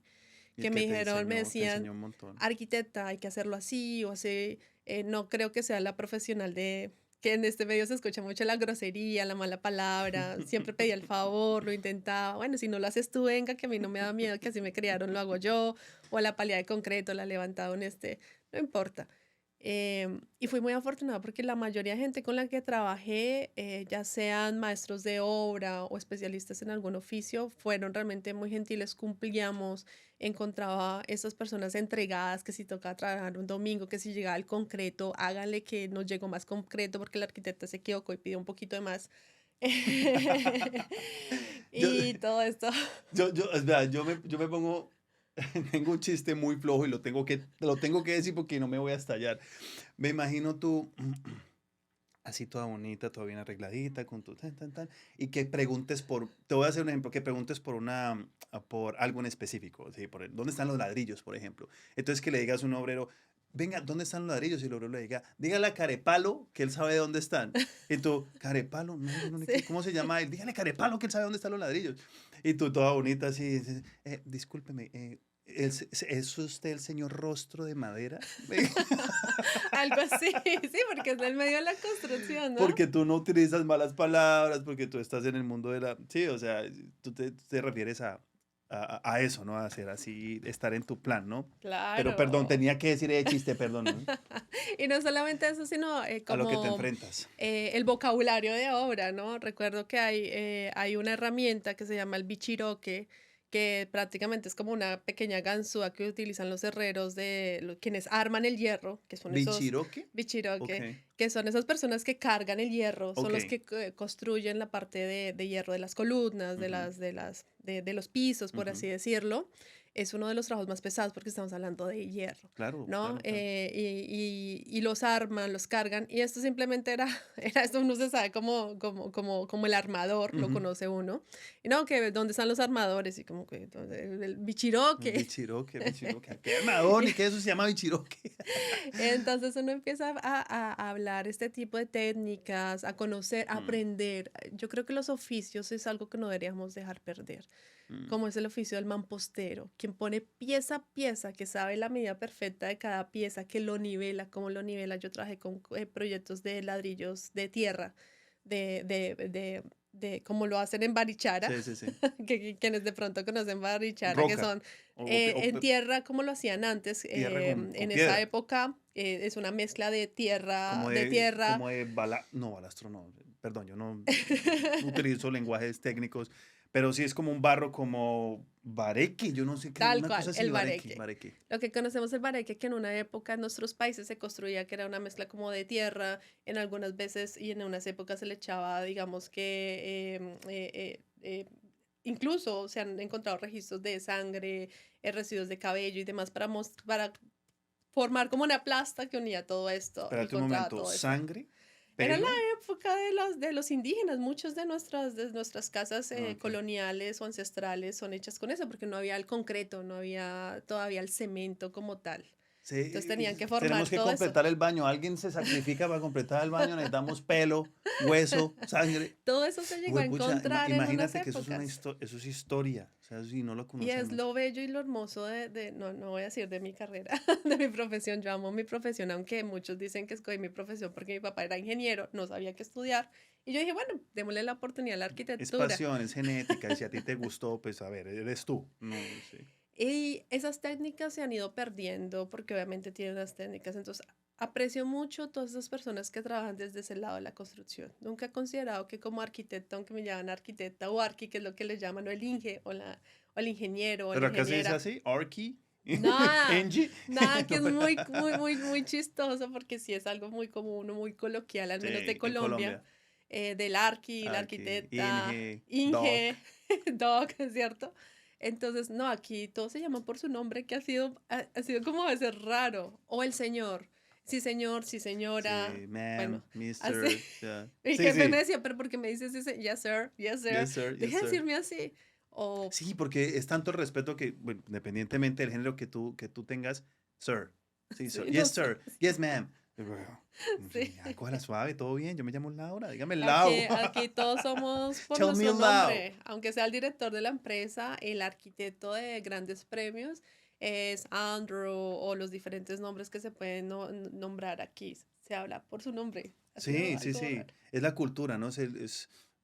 Y Que me dijeron, me te decían, enseñó un montón. arquitecta, hay que hacerlo así o así. No creo que sea la profesional de que en este medio se escucha mucho la grosería, la mala palabra. Siempre pedía el favor, lo intentaba. Bueno, si no lo haces tú, venga, que a mí no me da miedo, que así me criaron, lo hago yo. O la paliada de concreto, la levantada en este, no importa. Y fui muy afortunada porque la mayoría de gente con la que trabajé, ya sean maestros de obra o especialistas en algún oficio, fueron realmente muy gentiles, cumplíamos, encontraba esas personas entregadas, que si toca trabajar un domingo, que si llegaba el concreto, háganle que nos llegó más concreto porque el arquitecto se equivocó y pidió un poquito de más. Yo, Y todo esto. espera, yo me pongo, tengo un chiste muy flojo y lo tengo que decir porque no me voy a estallar. Me imagino tú, así toda bonita, toda bien arregladita, con tu tan, tan, tan, y que preguntes te voy a hacer un ejemplo, que preguntes por algo en específico, ¿sí? ¿Dónde están los ladrillos, por ejemplo? Entonces que le digas a un obrero, venga, ¿dónde están los ladrillos? Y el obrero le diga, dígale a Carepalo que él sabe dónde están. Y tú, Carepalo, no, yo no le Sí. ¿cómo se llama él? Dígale Carepalo que él sabe dónde están los ladrillos. Y tú toda bonita así, discúlpeme, ¿es usted el señor rostro de madera? Algo así, sí, porque es del medio de la construcción, ¿no? Porque tú no utilizas malas palabras, porque tú estás en el mundo de la... Sí, o sea, tú te refieres a eso, ¿no? A hacer así, estar en tu plan, ¿no? Pero perdón, Claro. tenía que decir el chiste, perdón, ¿no? Y no solamente eso, sino A lo que te como enfrentas. el vocabulario de obra, ¿no? Recuerdo que hay una herramienta que se llama el bichiroque, que prácticamente es como una pequeña ganzúa que utilizan los herreros quienes arman el hierro, que son esos ¿Bichiroque? Ok, bichiroque, que son esas personas que cargan el hierro, son ok. los que construyen la parte de hierro de las columnas, Ujú, de los pisos, por ujú. así decirlo. Es uno de los trabajos más pesados porque estamos hablando de hierro. Claro, ¿No? claro, claro. Y los arman, los cargan, y esto simplemente era esto uno se sabe como el armador, lo Ujú. conoce uno, y no, que dónde están los armadores, y como que el bichiroque. Bichiroque, bichiroque. ¿Qué armador? Ni que eso se llama bichiroque. Entonces uno empieza a hablar este tipo de técnicas, a conocer, a Mm, aprender. Yo creo que los oficios es algo que no deberíamos dejar perder, mm, como es el oficio del mampostero, quien pone pieza a pieza, que sabe la medida perfecta de cada pieza, que lo nivela, cómo lo nivela. Yo trabajé con proyectos de ladrillos de tierra, de cómo lo hacen en Barichara, sí, sí, sí. quienes de pronto conocen Barichara, que Roca. son O en tierra como lo hacían antes. tierra con En esa piedra. época es una mezcla Como de de, tierra. como de no, balastro no, perdón, yo no utilizo lenguajes técnicos, pero sí es como un barro como bareque, yo no sé qué, Tal una cual, cosa así, el bareque, bareque. bareque. Lo que conocemos el bareque, que en una época en nuestros países se construía, que era una mezcla como de tierra, en algunas veces y en unas épocas se le echaba, digamos que, incluso se han encontrado registros de sangre, residuos de cabello y demás para formar como una plasta que unía todo esto y Espérate un controlaba momento, todo esto. sangre, Era la pelo, época de los indígenas. Muchas de nuestras casas ok. coloniales o ancestrales son hechas con eso, porque no había el concreto, no había todavía el cemento como tal. Entonces Sí, tenían que formar tenemos que todo eso. completar el baño, alguien se sacrifica para completar el baño, necesitamos pelo, hueso, sangre. Todo eso se llegó a Pucha, encontrar en unas imagínate que eso es épocas. eso es historia, o sea, si no lo Y es conocemos. lo bello y lo hermoso no, no voy a decir de mi carrera, de mi profesión. Yo amo mi profesión, aunque muchos dicen que escogí mi profesión porque mi papá era ingeniero, no sabía qué estudiar. Y yo dije, bueno, démosle la oportunidad a la Es arquitectura. pasión, es genética, y si a ti te gustó, pues a ver, eres tú. No, sí. Y esas técnicas se han ido perdiendo porque obviamente tienen las técnicas. Entonces, aprecio mucho todas esas personas que trabajan desde ese lado de la construcción. Nunca he considerado que como arquitecta, aunque me llaman arquitecta o arqui, que es lo que les llaman, o el inge, o el ingeniero, o la Pero acá se dice ingeniera. así, Arky, Nada, Angie. nada, que es No, pero- muy chistoso porque sí es algo muy común, o muy coloquial, al Sí, menos de en Colombia, Colombia. del arqui, la Arky, arquitecta, Inge, Inge, Doc. Doc, ¿cierto? Entonces, no, aquí todos se llaman por su nombre, que ha sido como a veces raro. O el señor. Sí, señor, sí, señora. Sí, ma'am, Bueno, así. mister. Yeah. Mi Sí, jefe me sí. decía, pero ¿por qué me dices ese? Yes, sir, yes, sir. Yes, sir, yes, Deja de sir. decirme así. O, Sí, porque es tanto el respeto que, bueno, independientemente del género que tú tengas, sir. Sí, sí, sir. no Yes, sé. sir. Yes, ma'am. Y bueno, Sí. ay, cójala suave, todo bien, yo me llamo Laura, dígame Lau. Aquí todos somos por Tell me nuestro Lau. nombre. Aunque sea el director de la empresa, el arquitecto de grandes premios es Andrew o los diferentes nombres que se pueden nombrar aquí. Se habla por su nombre. Ha sido Sí, sí, algo sí, raro. es la cultura, ¿no?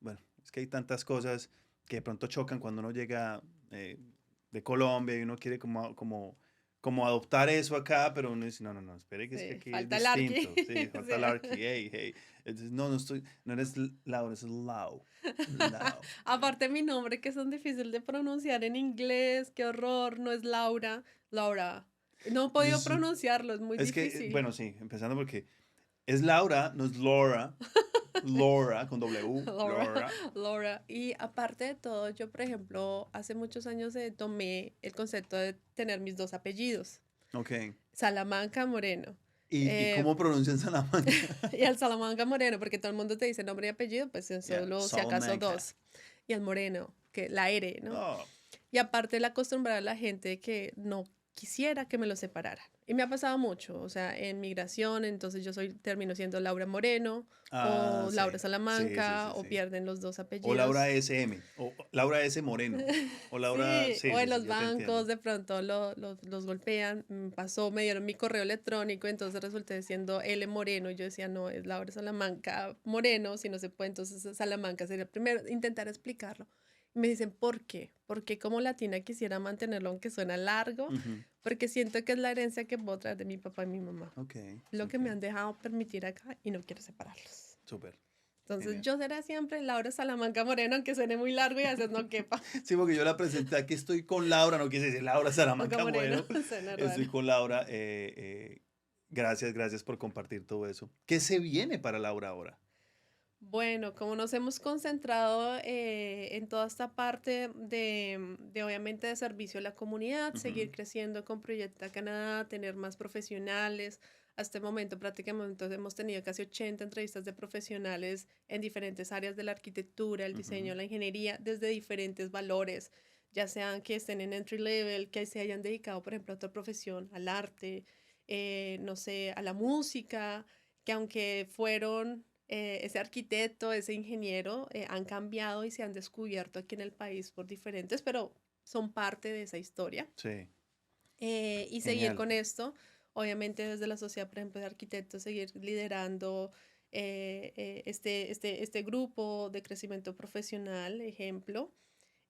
Bueno, es que hay tantas cosas que de pronto chocan cuando uno llega de Colombia y uno quiere como adoptar eso acá, pero uno dice, no, no, no, espere que es que Sí, aquí es falta el arqui. distinto, sí, falta el Sí. arqui, hey, hey. Entonces, no, no eres Laura, es Lau, Lau. Aparte mi nombre que es tan difícil de pronunciar en inglés, qué horror, no es Laura, Laura. No he podido Es, pronunciarlo, es muy es que, difícil. bueno, sí, empezando porque es Laura, no es Laura, Laura con W, Laura, Laura. Laura. Y aparte de todo, yo, por ejemplo, hace muchos años tomé el concepto de tener mis dos apellidos, Ok. Salamanca Moreno. ¿Y Eh, cómo pronuncian Salamanca? y al Salamanca Moreno, porque todo el mundo te dice nombre y apellido, pues Yeah, solo si acaso Salamanca. dos. Y al Moreno, que la R, ¿no? Oh, Y aparte el acostumbrar a la gente que no quisiera que me lo separaran. Y me ha pasado mucho, o sea, en migración, entonces termino siendo Laura Moreno ah, o sí, Laura sí, sí, Salamanca sí, o sí. pierden los dos O Laura apellidos. SM, o Laura S. Moreno, o Laura, Sí, sí, o sí, en sí, los yo te bancos entiendo. de pronto los golpean, pasó, me dieron mi correo electrónico, entonces resulté siendo L Moreno, y yo decía, no, es Laura Salamanca Moreno, si no se puede, entonces Salamanca sería primero intentar explicarlo. Y me dicen, ¿por qué? Porque como latina quisiera mantenerlo aunque suena largo, Ujú, porque siento que es la herencia que puedo traer de mi papá y mi mamá, ok, lo que ok, me han dejado permitir acá y no quiero separarlos. súper, Entonces genial. yo seré siempre Laura Salamanca Moreno, aunque suene muy largo y a veces no quepa. Sí, porque yo la presenté, aquí estoy con Laura, no quise decir Laura Salamanca Salamanca Moreno, Moreno, suena raro. estoy con Laura. Gracias, gracias por compartir todo eso. ¿Qué se viene para Laura ahora? Bueno, como nos hemos concentrado en toda esta parte de obviamente de servicio a la comunidad, Ujú, seguir creciendo con Proyecta Canadá, tener más profesionales. Hasta el momento prácticamente hemos tenido casi 80 entrevistas de profesionales en diferentes áreas de la arquitectura, el ujú, diseño, la ingeniería, desde diferentes valores, ya sean que estén en entry level, que se hayan dedicado, por ejemplo, a otra profesión, al arte, no sé, a la música, que aunque fueron ese arquitecto, ese ingeniero, han cambiado y se han descubierto aquí en el país por diferentes, pero son parte de esa historia. sí, Y seguir genial. con esto, obviamente desde la sociedad, por ejemplo, de arquitectos, seguir liderando este grupo de crecimiento profesional, ejemplo.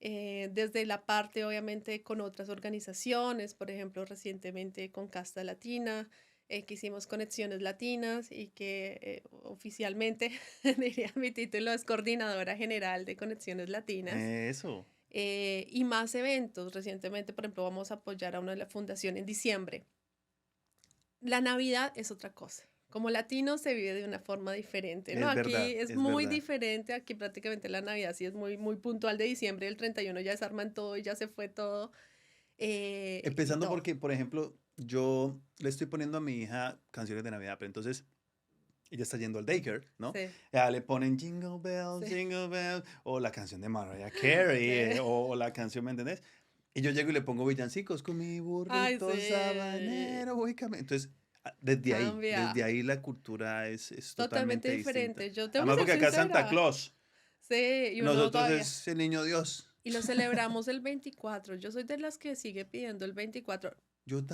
Desde la parte, obviamente, con otras organizaciones, por ejemplo, recientemente con Casta Latina, que hicimos conexiones latinas y que oficialmente, diría mi título, es coordinadora general de conexiones latinas. Eso, Y más eventos. Recientemente, por ejemplo, vamos a apoyar a una de la fundación en diciembre. La Navidad es otra cosa. Como latino se vive de una forma diferente, ¿no? es Aquí verdad, es es muy verdad. diferente, aquí prácticamente la Navidad sí es muy, muy puntual de diciembre, el 31 ya desarman todo y ya se fue todo y Empezando todo. porque, por ejemplo, yo le estoy poniendo a mi hija canciones de Navidad, pero entonces ella está yendo al daycare, ¿no? Sí, Ya le ponen sí, Jingle Bells, o la canción de Mariah Carey, sí. o la canción, ¿me entendés? Y yo llego y le pongo villancicos con mi Ay, burrito sí. sabanero, voy Entonces, Cambia. desde ahí la cultura es Totalmente totalmente distinta. diferente. Yo tengo que Además, ser porque acá es Santa sincera. Claus, Sí, y uno nosotros todavía. es el niño Dios. Y lo celebramos el 24. Yo soy de las que sigue pidiendo el 24. Yo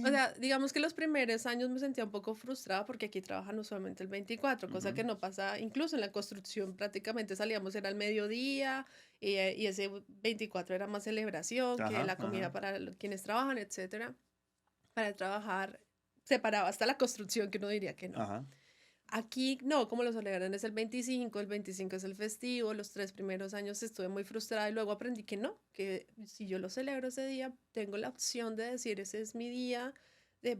O también. sea, digamos que los primeros años me sentía un poco frustrada porque aquí trabajan usualmente el 24, cosa Ujú. que no pasa, incluso en la construcción prácticamente salíamos era al mediodía y ese 24 era más celebración que Ajá, la comida ajá, para quienes trabajan, etcétera. Para trabajar separado hasta la construcción, que uno diría que no. ajá. Aquí no, como lo celebran es el 25 es el festivo, los 3 primeros años estuve muy frustrada y luego aprendí que no, que si yo lo celebro ese día, tengo la opción de decir ese es mi día,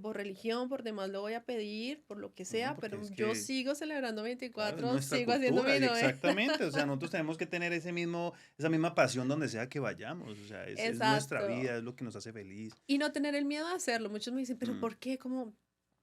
por religión, por demás lo voy a pedir, por lo que No, sea, porque pero es yo que sigo celebrando claro, es 24, nuestra sigo haciendo cultura mi y novena. exactamente, o sea, nosotros tenemos que tener esa misma pasión donde sea que vayamos, o sea, es nuestra Exacto. vida, es lo que nos hace feliz. Y no tener el miedo a hacerlo. Muchos me dicen, pero Mm, ¿por qué? Como, o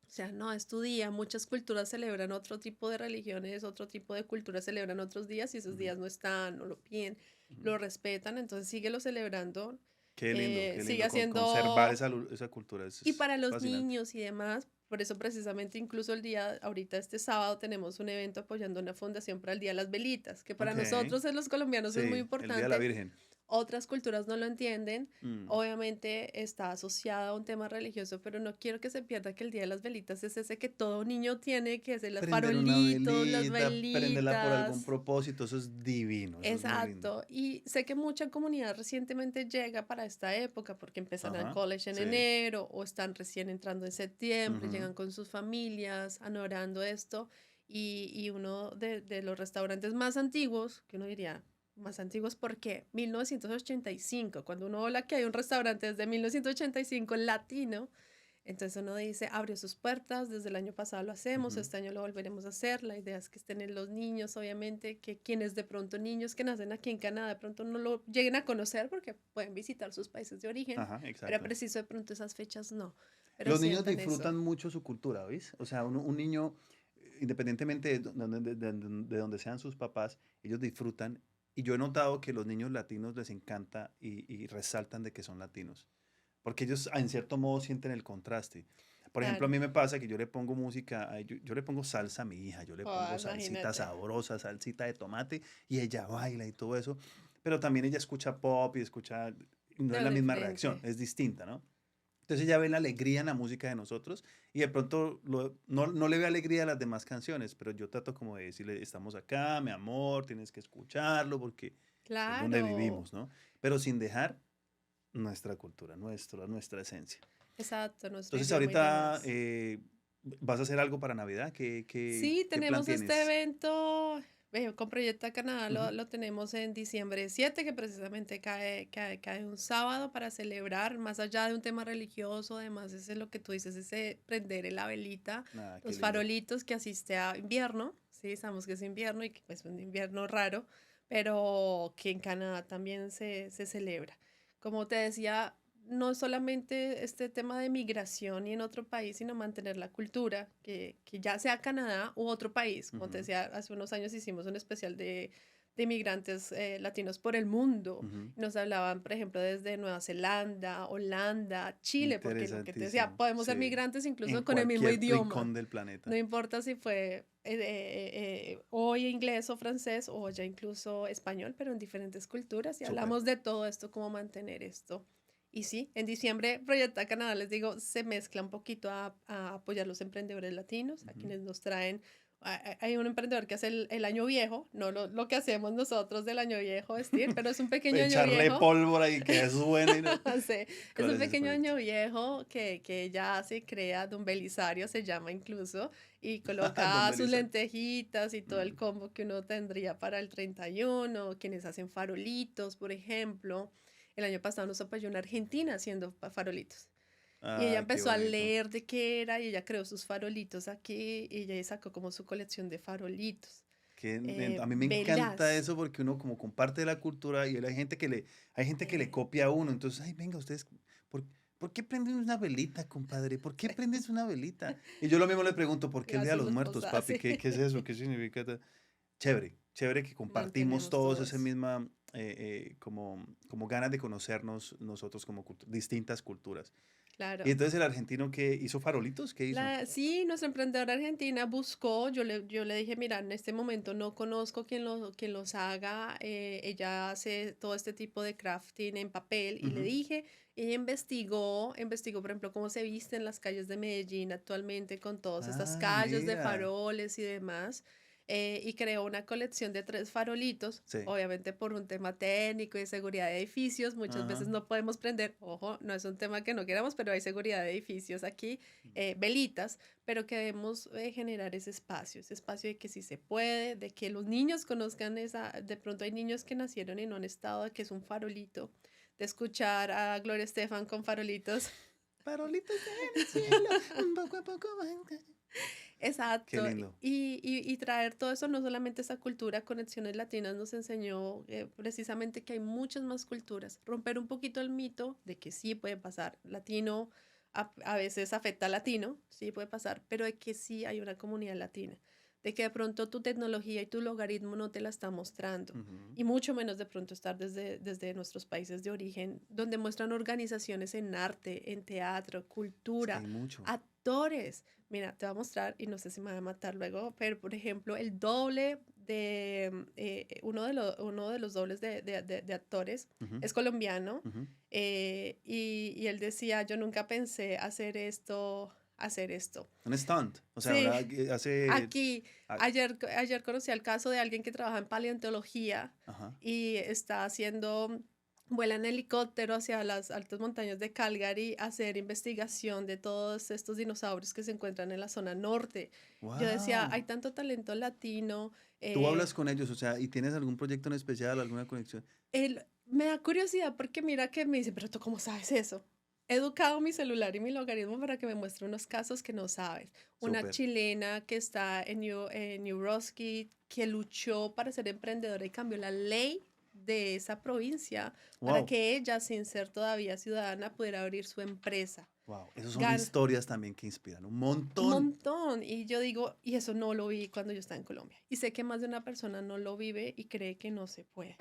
sea, no, es tu día. Muchas culturas celebran otro tipo de religiones, otro tipo de culturas celebran otros días y esos ujú, días no están, no lo piden, ujú. lo respetan, entonces síguelo celebrando. qué sigue lindo conservar haciendo, esa cultura, y es para los fascinante. niños y demás, por eso precisamente incluso el día, ahorita este sábado tenemos un evento apoyando una fundación para el Día de las Velitas, que para Ok, nosotros en los colombianos es muy sí, el Día de la importante. Virgen. Otras culturas no lo entienden. Mm. Obviamente está asociada a un tema religioso, pero no quiero que se pierda que el Día de las Velitas es ese que todo niño tiene, que es los Prender una farolitos, las velita, prenderla por algún velitas. propósito, eso es divino, eso es muy lindo. Exacto. Y sé que mucha comunidad recientemente llega para esta época porque empiezan al Ajá, college en sí. enero o están recién entrando en septiembre, Ujú. llegan con sus familias, anorando esto. Y uno de los restaurantes más antiguos, que uno diría, más antiguos porque 1985, cuando uno habla que hay un restaurante desde 1985 latino, entonces uno dice, abrió sus puertas, desde el año pasado lo hacemos, Ujú. este año lo volveremos a hacer, la idea es que estén en los niños, obviamente, que quienes de pronto niños que nacen aquí en Canadá, de pronto no lo lleguen a conocer porque pueden visitar sus países de origen, Ajá, pero exacto. preciso de pronto esas fechas no, pero Los niños sientan eso. disfrutan mucho su cultura, ¿veis? O sea, un niño, independientemente de donde sean sus papás, ellos disfrutan. Y yo he notado que los niños latinos les encanta y resaltan de que son latinos. Porque ellos, en cierto modo, sienten el contraste. Por ejemplo, a Claro. mí me pasa que yo le pongo música, yo le pongo salsa a mi hija, yo le Oh, pongo salsita imagínate. sabrosa, salsita de tomate, y ella baila y todo eso. Pero también ella escucha pop y escucha, y no es No, la misma reacción, diferente. es distinta, ¿no? Entonces ella ve la alegría en la música de nosotros y de pronto no le ve alegría a las demás canciones, pero yo trato como de decirle, estamos acá, mi amor, tienes que escucharlo porque es donde Claro, vivimos, ¿no? Pero sin dejar nuestra cultura, nuestra esencia. exacto, nuestro Entonces idioma y ahorita demás. vas a hacer algo para Navidad, Sí, qué plan tenemos este tienes? evento con Proyecta Canadá, Ujú. lo tenemos en diciembre 7, que precisamente cae un sábado para celebrar, más allá de un tema religioso, además es lo que tú dices, ese prender la velita, Ah, qué los lindo. farolitos que asiste a invierno, sí, sabemos que es invierno y que es un invierno raro, pero que en Canadá también se celebra. Como te decía, no solamente este tema de migración y en otro país, sino mantener la cultura, que ya sea Canadá u otro país. Como te Ujú, decía, hace unos años hicimos un especial de migrantes latinos por el mundo. ujú. Nos hablaban, por ejemplo, desde Nueva Zelanda, Holanda, Chile, porque lo que te decía, Interesantísimo, podemos ser sí. migrantes En incluso con el mismo cualquier idioma. rincón del No planeta. importa si fue hoy inglés o francés o ya incluso español, pero en diferentes culturas y Súper. hablamos de todo esto, cómo mantener esto. Y sí, en diciembre Proyecta Canadá, les digo, se mezcla un poquito a apoyar los emprendedores latinos, a Ujú. quienes nos traen. Hay un emprendedor que hace el año viejo, no lo que hacemos nosotros del año viejo vestir, pero es un pequeño año Echarle viejo. pólvora y que suene. Y no. Sí, es ¿Cuál un es ese pequeño proyecto? año viejo que ella se crea, Don Belisario se llama incluso, y Don coloca sus Belisa. lentejitas y todo el Mm. combo que uno tendría para el 31, quienes hacen farolitos, por ejemplo. El año pasado nos apoyó una argentina haciendo farolitos. Y ella Ah, qué empezó a bonito. leer de qué era y ella creó sus farolitos aquí y ella sacó como su colección de farolitos. A mí me encanta Velas. eso porque uno como comparte la cultura y hay gente que le eh, copia a uno. Entonces, ay, venga, ustedes, ¿por, ¿por qué prenden una velita, compadre? ¿Por qué prendes una velita? Y yo lo mismo le pregunto, ¿por qué el Día de Gracias, los Muertos, esposa. papi? Sí. ¿Qué es eso? ¿Qué significa? Chévere, chévere que compartimos Mantenemos todos todo esa eso. misma, como ganas de conocernos nosotros como distintas culturas. Y Claro. entonces el argentino que hizo farolitos, ¿qué hizo? Sí, nuestra emprendedora argentina buscó, yo le dije, mira, en este momento no conozco quien los haga, ella hace todo este tipo de crafting en papel y le Ujú. dije, ella investigó, por ejemplo, cómo se viste en las calles de Medellín actualmente con todas estas Ah, calles de mira. faroles y demás, y creó una colección de 3 farolitos. Sí. Obviamente por un tema técnico y de seguridad de edificios, muchas Ajá. veces no podemos prender, ojo, no es un tema que no queramos, pero hay seguridad de edificios aquí, velitas, pero queremos generar ese espacio de que sí se puede, de que los niños conozcan de pronto hay niños que nacieron y no han estado, de que es un farolito, de escuchar a Gloria Estefan con farolitos. Farolitos en el cielo, poco a poco van Qué Exacto, lindo. y traer todo eso, no solamente esa cultura, Conexiones Latinas nos enseñó precisamente que hay muchas más culturas, romper un poquito el mito de que sí puede pasar, latino a veces afecta a latino, sí puede pasar, pero de que sí hay una comunidad latina. de que de pronto tu tecnología y tu logaritmo no te la está mostrando. Ujú. Y mucho menos de pronto estar desde nuestros países de origen, donde muestran organizaciones en arte, en teatro, Es que cultura, hay mucho. actores. Mira, te voy a mostrar, y no sé si me va a matar luego, pero por ejemplo, el doble de uno de los dobles de actores Ujú, es colombiano, ujú. y él decía, yo nunca pensé hacer esto. Un stunt. O sea, Sí, ahora hace... aquí, ah, ayer conocí el caso de alguien que trabaja en paleontología ajá. y está vuela en helicóptero hacia las altas montañas de Calgary a hacer investigación de todos estos dinosaurios que se encuentran en la zona norte. Yo decía, hay Wow. tanto talento latino. Tú eh, hablas con ellos, o sea, ¿y tienes algún proyecto en especial, alguna conexión? Me da curiosidad porque mira que me dice, pero tú cómo sabes eso. He educado mi celular y mi logaritmo para que me muestre unos casos que no sabes. Una Súper. chilena que está en New Roski, que luchó para ser emprendedora y cambió la ley de esa provincia para Wow. que ella, sin ser todavía ciudadana, pudiera abrir su empresa. Wow. Esas son Gan historias también que inspiran un un montón. montón. Y yo digo, y eso no lo vi cuando yo estaba en Colombia. Y sé que más de una persona no lo vive y cree que no se puede.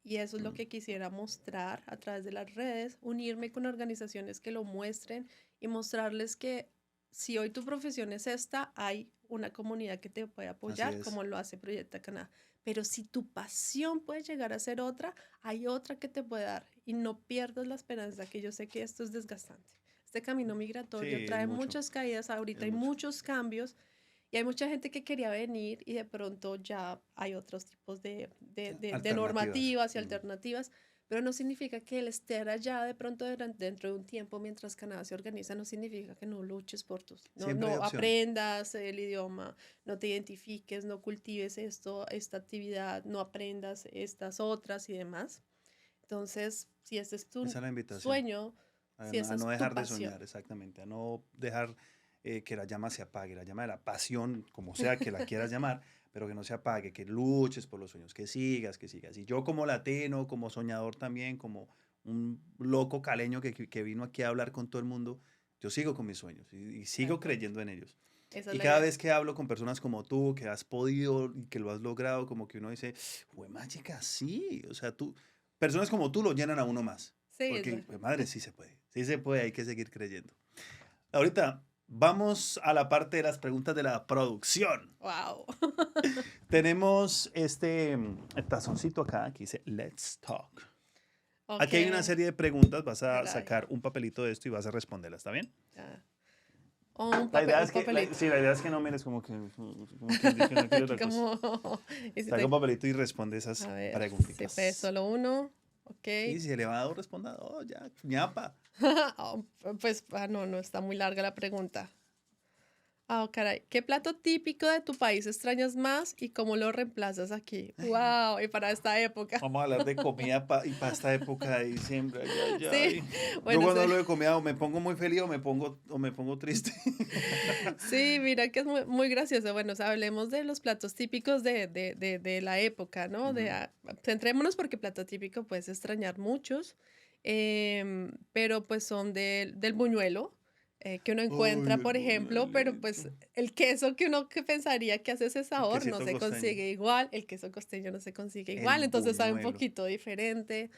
Y eso es lo Mm, que quisiera mostrar a través de las redes, unirme con organizaciones que lo muestren y mostrarles que si hoy tu profesión es esta, hay una comunidad que te puede así apoyar, es. como lo hace Proyecta Canadá. Pero si tu pasión puede llegar a ser otra, hay otra que te puede dar. Y no pierdas la esperanza, que yo sé que esto es desgastante. Este camino Sí, migratorio es trae mucho. muchas caídas, ahorita Es hay mucho. muchos cambios y hay mucha gente que quería venir y de pronto ya hay otros tipos de Alternativas. normativas y Mm, alternativas, pero no significa que el estar allá de pronto dentro de un tiempo mientras Canadá se organiza, no significa que no luches por siempre hay no opción. aprendas el idioma, no te identifiques, no cultives esta actividad, no aprendas estas otras y demás. Entonces, si este es tu Esa es la invitación. sueño, si A esa no es tu dejar de pasión. soñar, exactamente. A no dejar que la llama se apague, la llama de la pasión, como sea que la quieras llamar, pero que no se apague, que luches por los sueños, que sigas, que sigas. Y yo como latino, como soñador también, como un loco caleño que vino aquí a hablar con todo el mundo, yo sigo con mis sueños y sigo Perfecto. creyendo en ellos. Esa es Y la cada idea. vez que hablo con personas como tú, que has podido y que lo has logrado, como que uno dice, fue mágica, sí. O sea, personas como tú lo llenan a uno más. Sí, es Porque, verdad. pues, madre, sí se puede, hay que seguir creyendo. Ahorita, vamos a la parte de las preguntas de la producción. Wow. Tenemos este tazoncito acá que dice, Let's Talk. Ok, Aquí hay una serie de preguntas, vas a caray. sacar un papelito de esto y vas a responderlas, ¿está bien? Ya. O un papelito. Sí, la idea es que no mires como quien dice que no quiere la cosa. Como, y si Saca un te- papelito y responde a esas ver, si fue preguntitas. solo uno, ok. Y si elevado responda, oh, ya, ñapa. Oh, pues, no, no está muy larga la pregunta. Ah, oh, caray. ¿Qué plato típico de tu país extrañas más y cómo lo reemplazas aquí? Wow, y para esta época. Vamos a hablar de comida y para esta época de diciembre. Ay, ay, Sí, ay. Yo bueno, cuando hablo de comida o me pongo muy feliz o me pongo triste. sí, mira que es muy gracioso. Bueno, o sea, hablemos de los platos típicos de la época, ¿no? Ujú. Centrémonos porque plato típico puedes extrañar muchos, pero pues son del buñuelo, que uno Uy, encuentra, el por ejemplo, pero buñuelito. pues el queso que uno que pensaría que hace ese El sabor no quesito se costeño. consigue igual, el queso costeño no se consigue El igual, entonces sabe un buñuelo. poquito diferente.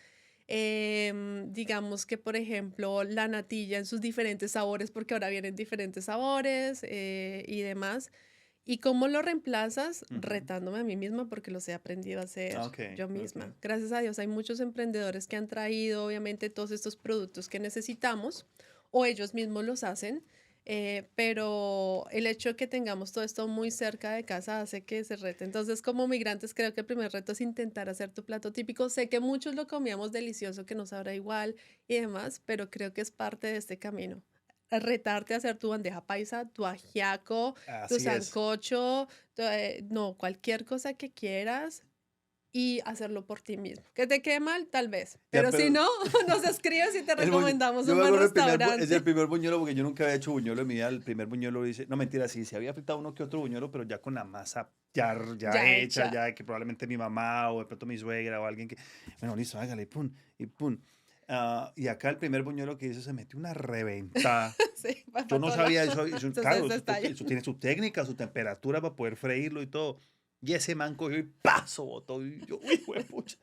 Digamos que, por ejemplo, la natilla en sus diferentes sabores, porque ahora vienen diferentes sabores y demás. ¿Y cómo lo reemplazas? Ujú. Retándome a mí misma porque los he aprendido a hacer Ok, yo ok. misma. Gracias a Dios hay muchos emprendedores que han traído, obviamente, todos estos productos que necesitamos o ellos mismos los hacen. Pero el hecho de que tengamos todo esto muy cerca de casa hace que se rete. Entonces, como migrantes, creo que el primer reto es intentar hacer tu plato típico. Sé que muchos lo comíamos delicioso, que no sabrá igual y demás, pero creo que es parte de este camino. Retarte a hacer tu bandeja paisa, tu ajiaco, tu Así es. sancocho, no, cualquier cosa que quieras y hacerlo por ti mismo. Que te quede mal, tal vez, Ya, pero si pero no, nos escribes y te recomendamos yo un me buen acuerdo es el restaurante. primer buñuelo porque yo nunca había hecho buñuelo en mi vida. El primer buñuelo hice, no mentira, sí, se había fritado uno que otro buñuelo, pero ya con la masa ya Ya hecha, hecha. ya que probablemente mi mamá o de pronto mi suegra o alguien que, bueno, listo, hágale, pum, y pum. Y acá el primer buñuelo que hizo se metió una reventada. Sí, va Yo para no todo sabía lado. eso. Entonces Claro, se estalla. eso tiene su técnica, su temperatura para poder freírlo y todo. Y ese man cogió y paso botó. Y yo, uy, pucha.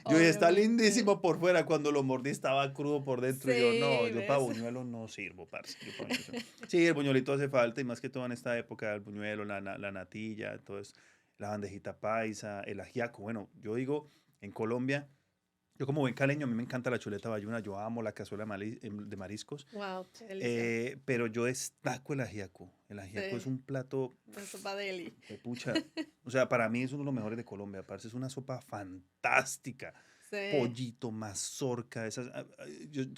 Yo, y está Obviamente. lindísimo por fuera. Cuando lo mordí estaba crudo por dentro. Y yo, no, Sí, yo para ¿ves? buñuelos no sirvo, parce. Yo pa' buñuelos no. Sí, el buñuelito hace falta. Y más que todo en esta época, el buñuelo, la natilla, entonces, la bandejita paisa, el ajiaco. Bueno, yo digo, en Colombia. Yo como buen caleño, a mí me encanta la chuleta bayuna, yo amo la cazuela de mariscos, Wow, qué delicia. pero yo destaco el ajiaco. El ajiaco es Sí, un plato, una sopa deli. pucha, o sea, para mí es uno de los mejores de Colombia, aparte es una sopa fantástica. Sí, Pollito, mazorca, esas,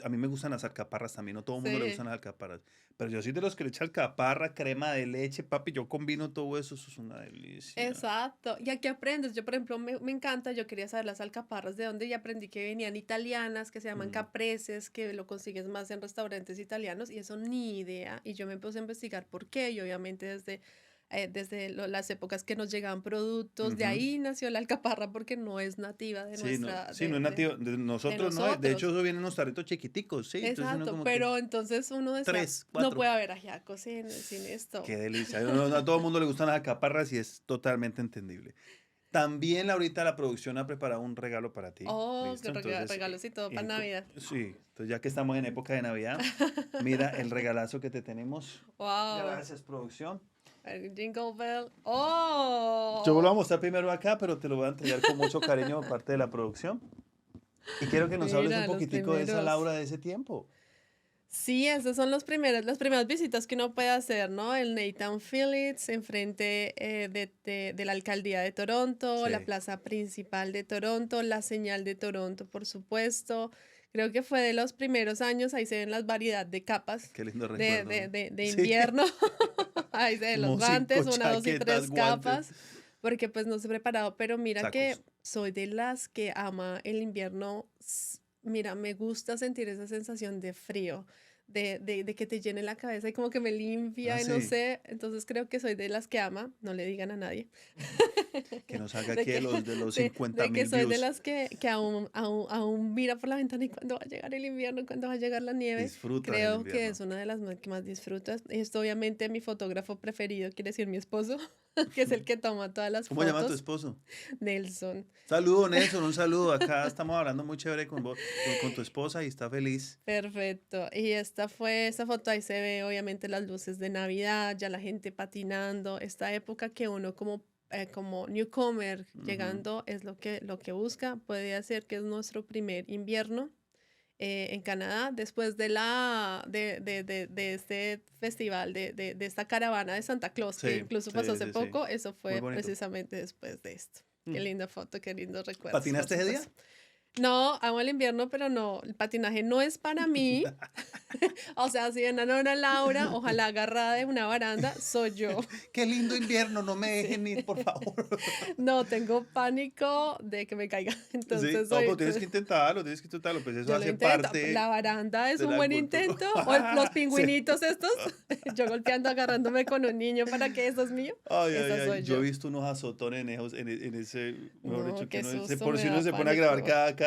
a mí me gustan las alcaparras también, no todo el mundo le sí. gustan las alcaparras, pero yo soy de los que le echa alcaparra, crema de leche, papi, yo combino todo eso, eso es una delicia. Exacto. Y aquí aprendes. Yo, por ejemplo, me encanta. Yo quería saber las alcaparras de dónde y aprendí que venían italianas, que se llaman Mm, capreses, que lo consigues más en restaurantes italianos y eso ni idea. Y yo me puse a investigar por qué y obviamente las épocas que nos llegaban productos, de ujú. ahí nació la alcaparra porque no es nativa de Sí, no, nuestra, sí, no es nativo. De de nosotros no es. De hecho, nosotros. eso viene en unos tarritos chiquiticos, sí. Entonces uno Exacto. como que Pero entonces uno decía, tres, no cuatro. puede haber ajiaco sin esto. Qué delicia. A todo el mundo le gustan las alcaparras y es totalmente entendible. También ahorita la producción ha preparado un regalo para ti. Oh, ¿Listo? Entonces, regalos y todo para Navidad. sí. Entonces, ya que estamos en época de Navidad, mira el regalazo que te tenemos. Wow. Gracias, producción. El Jingle Bell. Yo lo voy a ¡Oh! mostrar primero acá, pero te lo voy a entregar con mucho cariño por parte de la producción. Y quiero que nos hables un Mira, los poquitico de esa primeros. Laura de ese tiempo. Sí, esas son las primeras visitas que uno puede hacer, ¿no? El Nathan Phillips, enfrente de la alcaldía de Toronto, la Sí, plaza principal de Toronto, la señal de Toronto, por supuesto. Creo que fue de los primeros años, ahí se ven las variedad de capas qué lindo recuerdo, ¿no? de Sí, invierno. Ahí se ven los como cinco guantes, una, dos y chaquetas, tres guantes, capas, porque pues no se he preparado, pero mira que sacos. soy de las que ama el invierno. Mira, me gusta sentir esa sensación de frío, de que te llene la cabeza y como que me Ah, limpia y no sí, sé, entonces creo que soy de las que ama, no le digan a nadie, que nos salga de aquí que, de los 50 de que mil soy de views. las que aún mira por la ventana y cuándo va a llegar el invierno, cuándo va a llegar la nieve. Disfrutas el Creo que invierno. es una de las que más disfrutas. Esto obviamente mi fotógrafo preferido, quiere decir mi esposo, que es el que toma todas las ¿Cómo llama tu fotos, esposo? Nelson. Saludo, Nelson, un saludo. Acá estamos hablando muy chévere con vos, con tu esposa y está feliz. Perfecto. Y esta foto, ahí se ve obviamente las luces de Navidad, ya la gente patinando, esta época que uno como newcomer Ujú. llegando es lo que busca, puede hacer que es nuestro primer invierno en Canadá, después de este festival, de esta caravana de Santa Claus, que Sí, incluso pasó sí, hace sí, sí. poco, eso Muy fue bonito. precisamente después de esto. Qué Mm. linda foto, qué lindos recuerdos, por ¿Patinaste ese día? supuesto. No, amo el invierno, pero no, el patinaje no es para mí. O sea, si ven a Nora Laura, ojalá agarrada de una baranda, soy yo. Qué lindo invierno, no me Sí. dejen ir, por favor. No, tengo pánico de que me caiga. Sí, Entonces no, soy, pero tienes que intentarlo, pues eso yo lo hace intento. parte La baranda es de un la buen cultura. intento. O los Sí. pingüinitos estos, yo golpeando, agarrándome con un niño para que eso es mío. Ay, ay, Esa ay. soy Yo he yo. visto unos azotones en ese, mejor No, dicho, que qué uno susto, por me si uno da se pone a grabar pánico.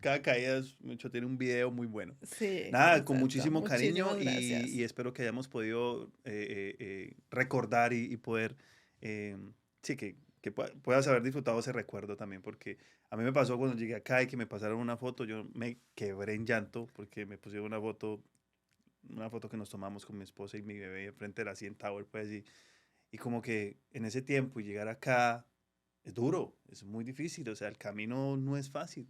cada caída, mucho, tiene un video muy bueno. Sí, Nada, con exacto. muchísimo cariño Muchísimas y gracias. espero que hayamos podido recordar y poder, eh, sí, que puedas haber disfrutado ese recuerdo también, porque a mí me pasó cuando llegué acá y que me pasaron una foto, yo me quebré en llanto porque me pusieron una foto que nos tomamos con mi esposa y mi bebé frente a la CN Tower, pues, y como que en ese tiempo y llegar acá es duro, es muy difícil, o sea, el camino no es fácil.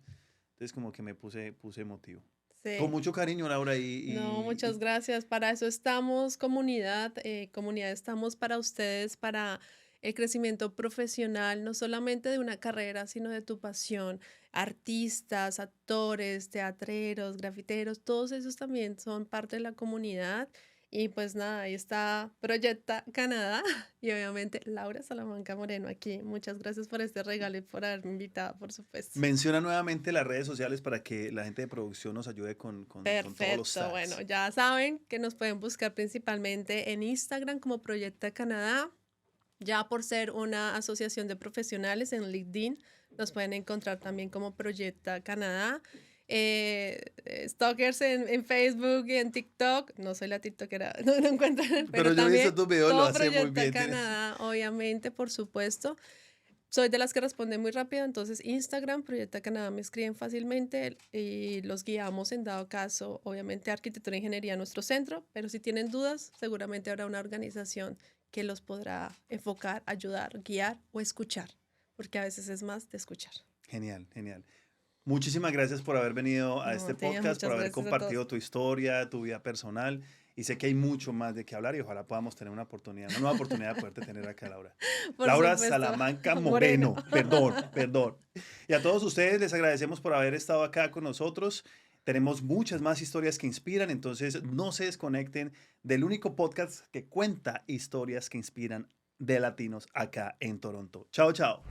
Entonces como que puse emotivo. Con Sí. mucho cariño, Laura, No, muchas gracias. Para eso estamos, comunidad. Comunidad, estamos para ustedes, para el crecimiento profesional, no solamente de una carrera, sino de tu pasión. Artistas, actores, teatreros, grafiteros, todos esos también son parte de la comunidad. Y pues nada, ahí está Proyecta Canadá y obviamente Laura Salamanca Moreno aquí. Muchas gracias por este regalo y por haberme invitado, por supuesto. menciona nuevamente las redes sociales para que la gente de producción nos ayude con todos los Perfecto, bueno, tags. ya saben que nos pueden buscar principalmente en Instagram como Proyecta Canadá. Ya por ser una asociación de profesionales en LinkedIn, nos pueden encontrar también como Proyecta Canadá. stalkers en Facebook y en TikTok. No soy la tiktokera, no encuentran, Pero pero yo he también visto tus videos, lo todo hace muy Proyecta bien. Canadá, obviamente, por supuesto. Soy de las que responde muy rápido, entonces Instagram, Proyecta Canadá, me escriben fácilmente y los guiamos en dado caso, obviamente arquitectura e ingeniería nuestro centro, pero si tienen dudas, seguramente habrá una organización que los podrá enfocar, ayudar, guiar o escuchar, porque a veces es más de escuchar. Genial, genial. Muchísimas gracias por haber venido a No, este Tía, podcast, por muchas haber gracias a todos. compartido tu historia, tu vida personal. Y sé que hay mucho más de qué hablar y ojalá podamos tener una nueva oportunidad de poderte tener acá, Laura. Por Laura supuesto, Salamanca Moreno. Moreno, perdón, perdón. Y a todos ustedes les agradecemos por haber estado acá con nosotros. Tenemos muchas más historias que inspiran, entonces no se desconecten del único podcast que cuenta historias que inspiran de latinos acá en Toronto. Chao, chao.